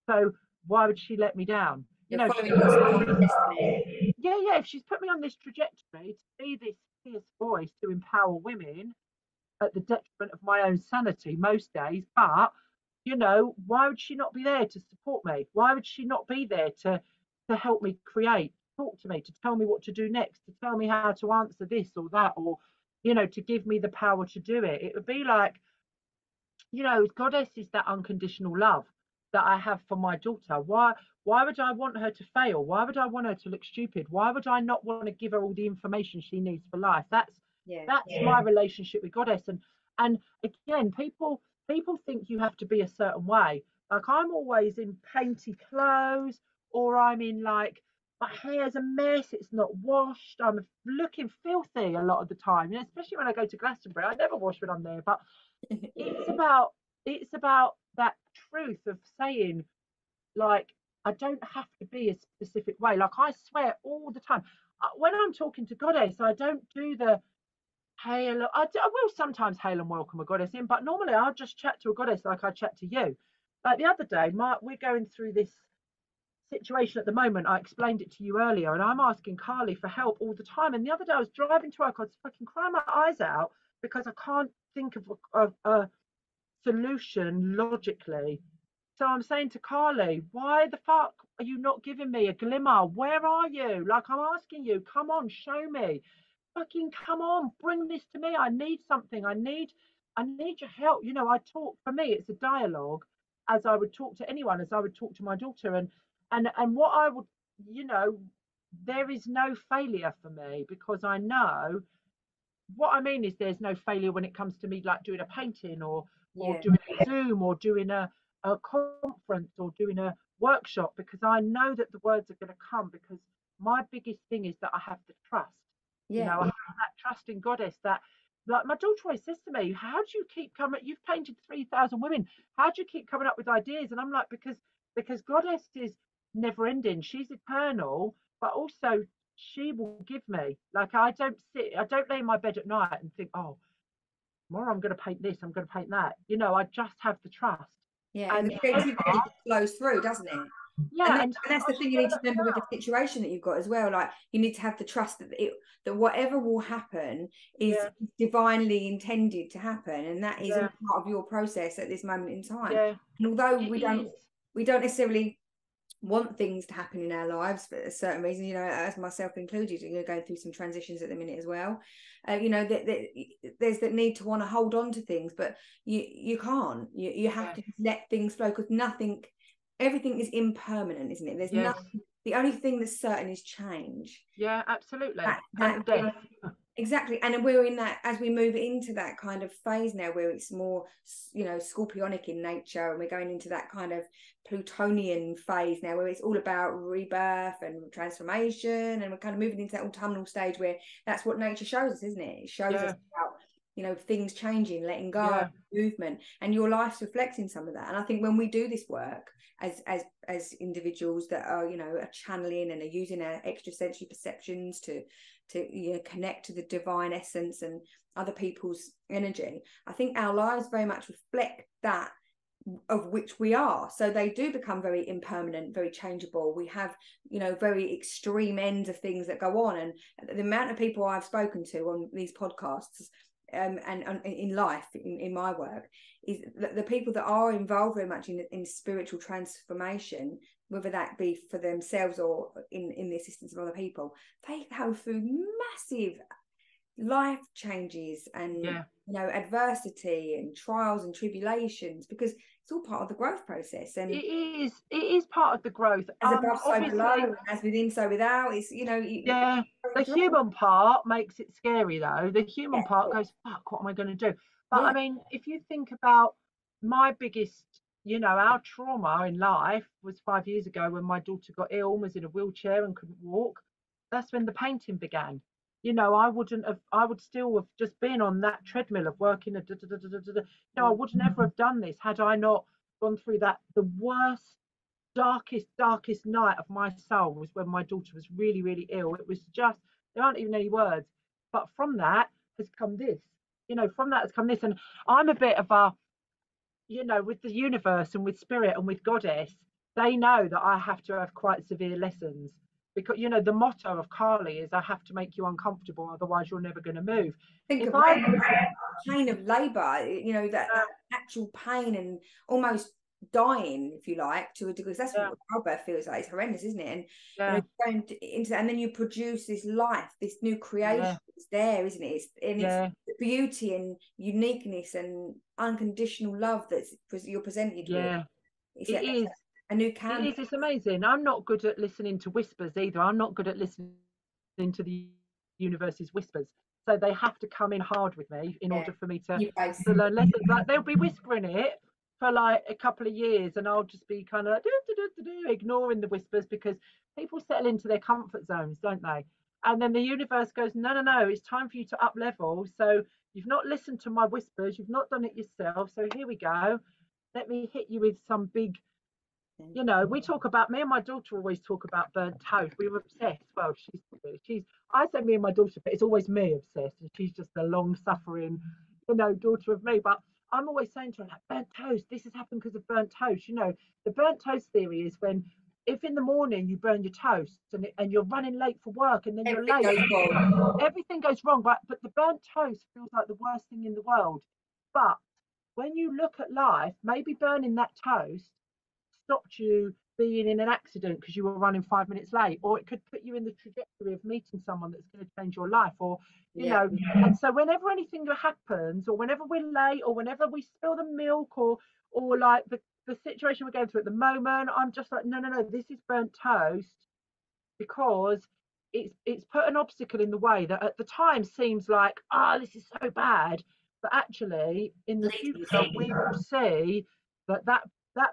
So why would she let me down? You you're know, following your soul destiny. yeah, if she's put me on this trajectory to be this fierce voice to empower women, at the detriment of my own sanity most days. But, you know, why would she not be there to support me? Why would she not be there to help me create, talk to me, to tell me what to do next, to tell me how to answer this or that, or, you know, to give me the power to do it? It would be like, you know, Goddess is that unconditional love that I have for my daughter. Why would I want her to fail? Why would I want her to look stupid? Why would I not want to give her all the information she needs for life? That's my relationship with Goddess. And again, people think you have to be a certain way. Like, I'm always in painty clothes, or I'm in, like, my hair's a mess, it's not washed, I'm looking filthy a lot of the time, you know, especially when I go to Glastonbury. I never wash when I'm there, but it's about that truth of saying, like, I don't have to be a specific way. Like, I swear all the time, when I'm talking to Goddess, I don't do the hail. I will sometimes hail and welcome a goddess in, but normally I'll just chat to a goddess like I chat to you. Like the other day, we're going through this situation at the moment. I explained it to you earlier, and I'm asking Carly for help all the time. And the other day I was driving to work, I was fucking crying my eyes out because I can't think of a solution logically. So I'm saying to Carly, why the fuck are you not giving me a glimmer? Where are you? Like, I'm asking you, come on, show me. Fucking come on, bring this to me. I need something. I need your help. You know, for me, it's a dialogue, as I would talk to anyone, as I would talk to my daughter. And what I would, you know, there is no failure for me, because I know what I mean is there's no failure when it comes to me, like doing a painting, or doing a Zoom, or doing a conference, or doing a workshop, because I know that the words are going to come, because my biggest thing is that I have the trust. You know, I have that trust in Goddess, that, like, my daughter always says to me, how do you keep coming, you've painted 3,000 women, how do you keep coming up with ideas? And I'm like, because Goddess is never ending, she's eternal, but also she will give me, like, I don't lay in my bed at night and think, oh, tomorrow I'm going to paint this, I'm going to paint that. You know, I just have the trust. And the creativity flows through, doesn't it? Yeah, and that's the thing you need to remember with the situation that you've got as well. Like, you need to have the trust that whatever will happen is divinely intended to happen, and that is all part of your process at this moment in time. And although we don't necessarily want things to happen in our lives for a certain reason, you know, as myself included, you're going through some transitions at the minute as well. You know, there's that need to want to hold on to things, but you can't. You have to let things flow, because everything is impermanent, isn't it? There's nothing. The only thing that's certain is change. Yeah, absolutely. And death. Exactly. And we're in that, as we move into that kind of phase now, where it's more, you know, scorpionic in nature, and we're going into that kind of Plutonian phase now, where it's all about rebirth and transformation, and we're kind of moving into that autumnal stage where that's what nature shows us, isn't it? It shows us about, you know, things changing, letting go, movement, and your life's reflecting some of that. And I think when we do this work as individuals that are, you know, are channeling and are using our extrasensory perceptions to you know, connect to the divine essence and other people's energy, I think our lives very much reflect that of which we are. So they do become very impermanent, very changeable. We have, you know, very extreme ends of things that go on, and the amount of people I've spoken to on these podcasts and in life, in my work, is the people that are involved very much in spiritual transformation, whether that be for themselves or in the assistance of other people, they go through massive life changes and you know, adversity and trials and tribulations, because it's all part of the growth process. And it is part of the growth. As above, so below, as within, so without. It's, you know, the human part makes it scary, though. The human part goes, fuck, what am I going to do? But I mean, if you think about my biggest, you know, our trauma in life was 5 years ago, when my daughter got ill, was in a wheelchair and couldn't walk. That's when the painting began. You know, I would still have just been on that treadmill of working. You know, I would never have done this had I not gone through that. The worst, darkest night of my soul was when my daughter was really, really ill. It was just, there aren't even any words. But from that has come this. You know, from that has come this. And I'm a bit of a, you know, with the universe and with spirit and with Goddess, they know that I have to have quite severe lessons. Because, you know, the motto of Carly is, I have to make you uncomfortable, otherwise you're never going to move. Think of pain of labor, you know, that actual pain and almost dying, if you like, to a degree. That's what childbirth feels like. It's horrendous, isn't it? And you know, going into that, and then you produce this life, this new creation. It's there, isn't it? It's the beauty and uniqueness and unconditional love that's you're presented with. It's it is a new canvas. It's amazing. I'm not good at listening to whispers either. I'm not good at listening to the universe's whispers. So they have to come in hard with me in order for me to learn lessons. Like they'll be whispering it for like a couple of years, and I'll just be kind of ignoring the whispers, because people settle into their comfort zones, don't they? And then the universe goes, no, no, no, it's time for you to up level. So you've not listened to my whispers, you've not done it yourself. So here we go. Let me hit you with some big, you know, me and my daughter always talk about burnt toast. We were obsessed. Well, I say me and my daughter, but it's always me obsessed, and she's just the long suffering, you know, daughter of me. But I'm always saying to her, like, burnt toast, this has happened because of burnt toast. You know, the burnt toast theory is when, if in the morning you burn your toast and you're running late for work, and then everything you're late, everything goes wrong. But the burnt toast feels like the worst thing in the world. But when you look at life, maybe burning that toast stopped you being in an accident because you were running 5 minutes late, or it could put you in the trajectory of meeting someone that's going to change your life, or you know. And so whenever anything happens, or whenever we're late, or whenever we spill the milk, or like the situation we're going through at the moment, I'm just like, no, no, no, this is burnt toast, because it's put an obstacle in the way that at the time seems like, this is so bad, but actually in the future we will see that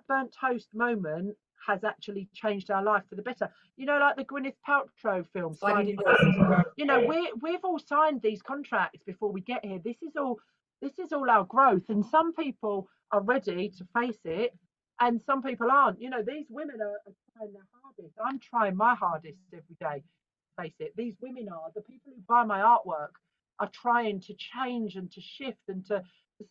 burnt toast moment has actually changed our life for the better. You know, like the Gwyneth Paltrow film, Sliding Doors. You know, we've all signed these contracts before we get here. This is all our growth, and some people are ready to face it, and some people aren't. You know, these women are trying their hardest. I'm trying my hardest every day. Face it. These women are the people who buy my artwork are trying to change and to shift and to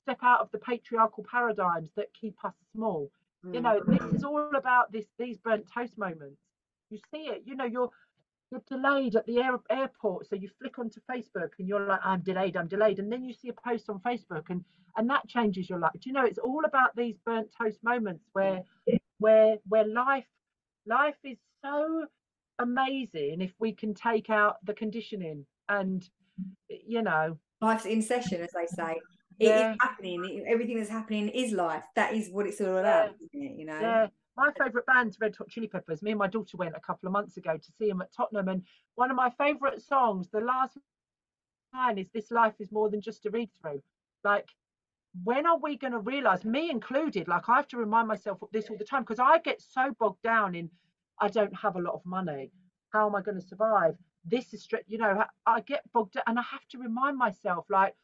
step out of the patriarchal paradigms that keep us small. You know, this is all about these burnt toast moments. You see it. You know, you're delayed at the airport, so you flick onto Facebook and you're like, I'm delayed, and then you see a post on Facebook, and that changes your life. Do you know, it's all about these burnt toast moments where life is so amazing if we can take out the conditioning. And you know, life's in session, as they say. It is happening. Everything that's happening is life. That is what it's all about, isn't it? You know. My favourite band's Red Hot Chili Peppers. Me and my daughter went a couple of months ago to see them at Tottenham, and one of my favourite songs, the last line is, "This life is more than just a read through." Like, when are we going to realise, me included, like I have to remind myself of this all the time, because I get so bogged down in, I don't have a lot of money, how am I going to survive? This is, you know, I get bogged down, and I have to remind myself, like,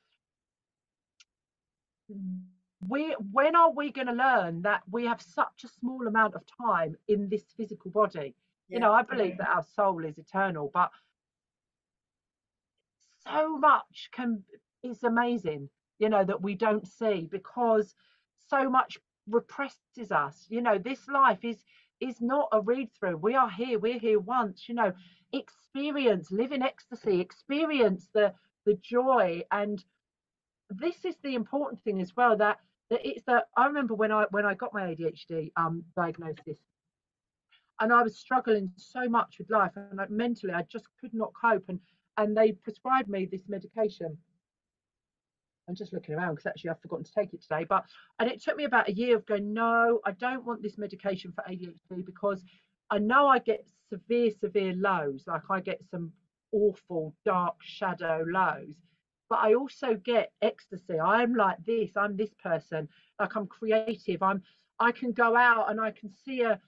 when are we going to learn that we have such a small amount of time in this physical body? You know, I believe that our soul is eternal, but so much is amazing, you know, that we don't see, because so much represses us. You know, this life is not a read through. We're here once, you know. Live in ecstasy, experience the joy. And this is the important thing as well, that it's that I remember when I got my ADHD diagnosis, and I was struggling so much with life, and like, mentally I just could not cope, and they prescribed me this medication. I'm just looking around because actually I've forgotten to take it today, and it took me about a year of going, no, I don't want this medication for ADHD, because I know I get severe lows, like I get some awful dark shadow lows, but I also get ecstasy. I'm like this, I'm this person, like I'm creative, I can go out and I can see a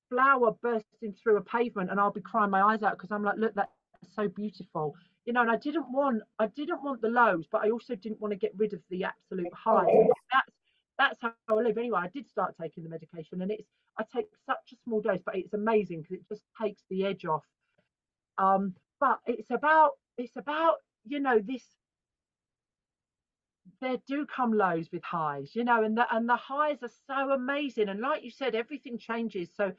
flower bursting through a pavement and I'll be crying my eyes out, because I'm like, look, that's so beautiful, you know. And I didn't want the lows, but I also didn't want to get rid of the absolute highs. That's how I live anyway. I did start taking the medication, and I take such a small dose, but it's amazing because it just takes the edge off. But it's about, you know, this, there do come lows with highs, you know, and the highs are so amazing, and like you said, everything changes, so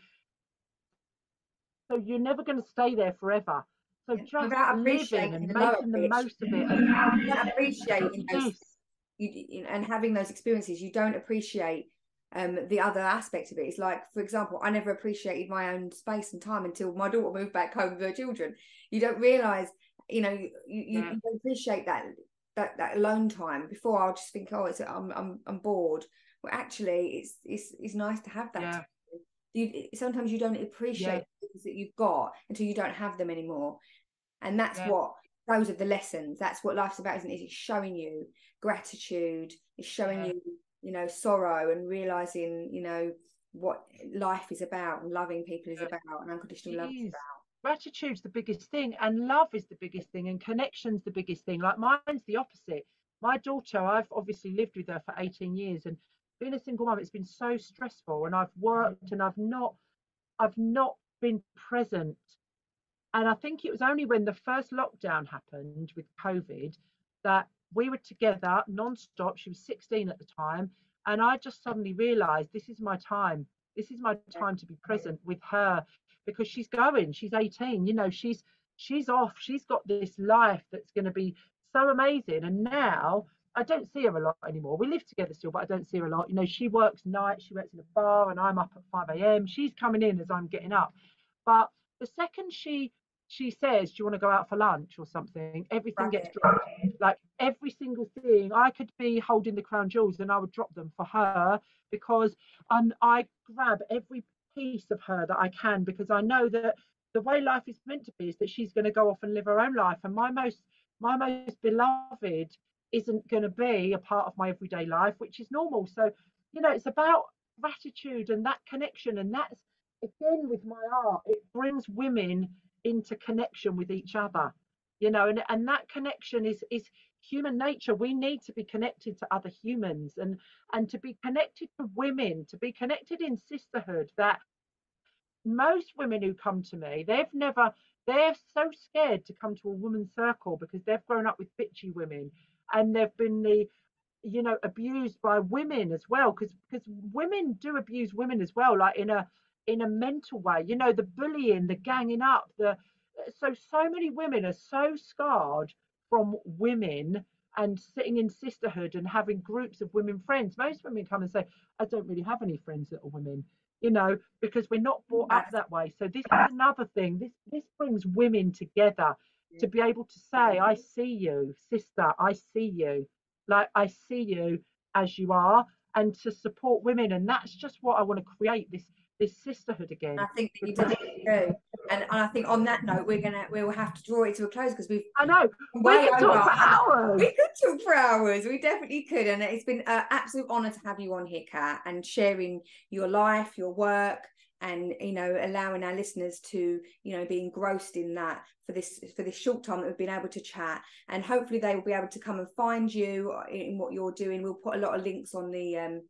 you're never going to stay there forever. So just without living appreciating and the lower making the bits, most of it, you don't appreciate those, yes, and having those experiences, you don't appreciate the other aspect of it. It's like, for example, I never appreciated my own space and time until my daughter moved back home with her children. You don't realize, you don't appreciate that alone time. Before, I'll just think, oh, I'm bored. Well, actually, it's nice to have that time. Sometimes you don't appreciate the things that you've got until you don't have them anymore, and that's what those are the lessons. That's what life's about, isn't it? It's showing you gratitude. It's showing you, sorrow, and realizing, what life is about, and loving people is about, and unconditional love is about. Gratitude's the biggest thing, and love is the biggest thing, and connection's the biggest thing. Like mine's the opposite. My daughter, I've obviously lived with her for 18 years, and being a single mum, it's been so stressful, and I've worked and I've not been present. And I think it was only when the first lockdown happened with COVID that we were together non-stop. She was 16 at the time, and I just suddenly realized this is my time. This is my time to be present with her, because she's 18, she's off, she's got this life that's going to be so amazing. And now I don't see her a lot anymore. We live together still, but I don't see her a lot. She works nights, she works in a bar, and I'm up at 5 a.m. She's coming in as I'm getting up. But the second she says, do you want to go out for lunch or something, everything gets dropped. Like every single thing, I could be holding the crown jewels and I would drop them for her, because I grab every piece of her that I can, because I know that the way life is meant to be is that she's going to go off and live her own life, and my most beloved isn't going to be a part of my everyday life, which is normal. So it's about gratitude and that connection, and that's again with my art, it brings women into connection with each other, and that connection is human nature. We need to be connected to other humans, and to be connected to women, to be connected in sisterhood. That most women who come to me, they're so scared to come to a woman's circle, because they've grown up with bitchy women, and they've been abused by women as well, because women do abuse women as well, like in a mental way, the bullying, the ganging up, so many women are so scarred from women, and sitting in sisterhood and having groups of women friends. Most women come and say, I don't really have any friends that are women, because we're not brought up that way. So this is another thing. This brings women together, to be able to say, I see you, sister, I see you, like I see you as you are, and to support women. And that's just what I want to create, this sisterhood again. I think that you definitely do. And I think on that note, we'll have to draw it to a close, because we've I know we could talk for hours. We could talk for hours. We definitely could. And it's been an absolute honor to have you on here, Kat, and sharing your life, your work, and allowing our listeners to be engrossed in that for this short time that we've been able to chat. And hopefully they will be able to come and find you in what you're doing. We'll put a lot of links on the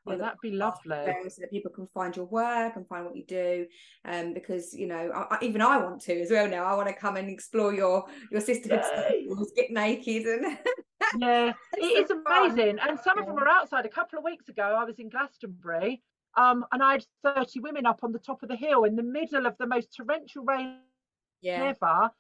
that'd be lovely, so that people can find your work and find what you do, because even I want to as well now. I want to come and explore your sisterhood circles, get naked, and it is amazing. And some of them are outside. A couple of weeks ago I was in Glastonbury, and I had 30 women up on the top of the hill in the middle of the most torrential rain ever,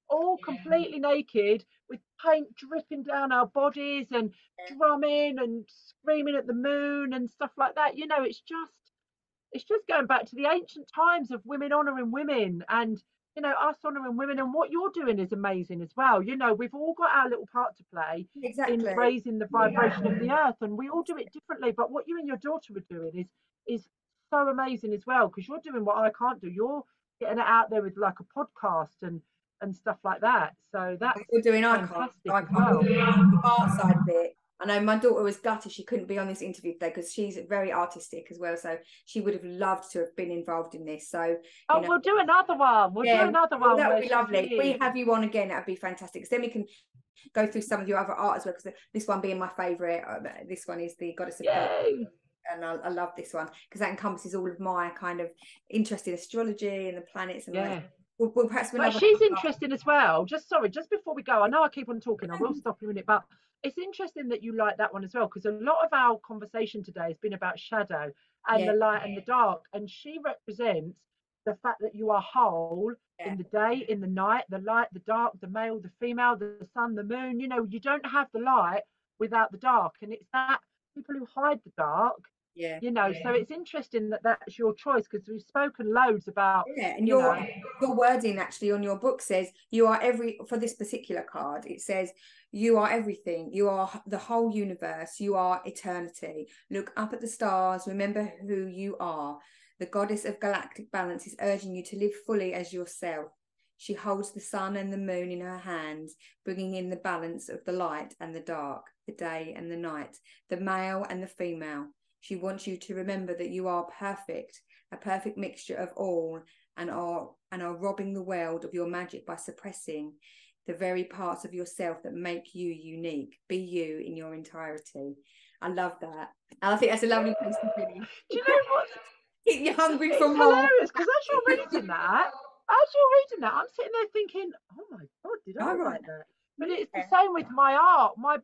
all completely naked, with paint dripping down our bodies, and drumming and screaming at the moon and stuff like that. It's just going back to the ancient times of women honouring women, and us honouring women. And what you're doing is amazing as well. We've all got our little part to play in raising the vibration of the earth, and we all do it differently. But what you and your daughter are doing is so amazing as well, because you're doing what I can't do. You're getting it out there with like a podcast and stuff like that. So that's fantastic as well. The art side of it. I know my daughter was gutted she couldn't be on this interview today, because she's very artistic as well. So she would have loved to have been involved in this. So we'll do another one. We'll do another one. That would be lovely. If we have you on again, that would be fantastic. Because then we can go through some of your other art as well. Because this one being my favourite, this one is the Goddess of Peace. And I love this one, because that encompasses all of my kind of interest in astrology and the planets. And we'll perhaps. But she's interesting as well. Just before we go, I know I keep on talking. I will stop you in a minute, but it's interesting that you like that one as well, because a lot of our conversation today has been about shadow and the light and the dark, and she represents the fact that you are whole in the day, in the night, the light, the dark, the male, the female, the sun, the moon. You know, you don't have the light without the dark. And it's that people who hide the dark, Yeah. you know, so it's interesting that that's your choice, because we've spoken loads about, Yeah, and you know, your wording actually on your book says you are for this particular card, it says you are everything, you are the whole universe, you are eternity. Look up at the stars, remember who you are. The goddess of galactic balance is urging you to live fully as yourself. She holds the sun and the moon in her hands, bringing in the balance of the light and the dark, the day and the night, the male and the female. She wants you to remember that you are perfect, a perfect mixture of all, and are robbing the world of your magic by suppressing the very parts of yourself that make you unique. Be you in your entirety. I love that. And I think that's a lovely place to finish. do you know what? Keep you hungry for It's more. hilarious, because as you're reading that, I'm sitting there thinking, oh my God, did I write that? But it's the same with my art, my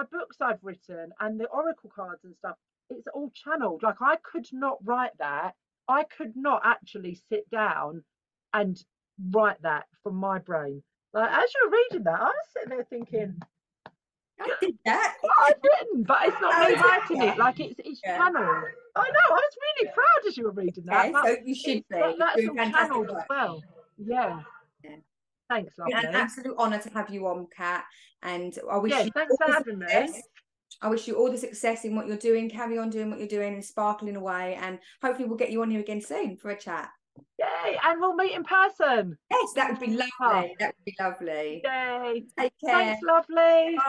books I've written, and the oracle cards and stuff. It's all channeled. Like, I could not write that. I could not actually sit down and write that from my brain. Like, as you're reading that, I was sitting there thinking, I did that. what I've written, but it's not me writing it. Like, it's channeled. I know. I was really proud as you were reading that. Okay, so you should be. That's You're all doing channeled fantastic as well. Yeah. work. Thanks, It's been an lovely. absolute honour to have you on, Kat, and I wish Yeah, you thanks all for the having success. me. I wish you all the success in what you're doing. Carry on doing what you're doing and sparkling away, and hopefully we'll get you on here again soon for a chat. Yay, and we'll meet in person. Yes, that would be lovely. That would be lovely. Yay. Take care. Thanks, lovely. Bye.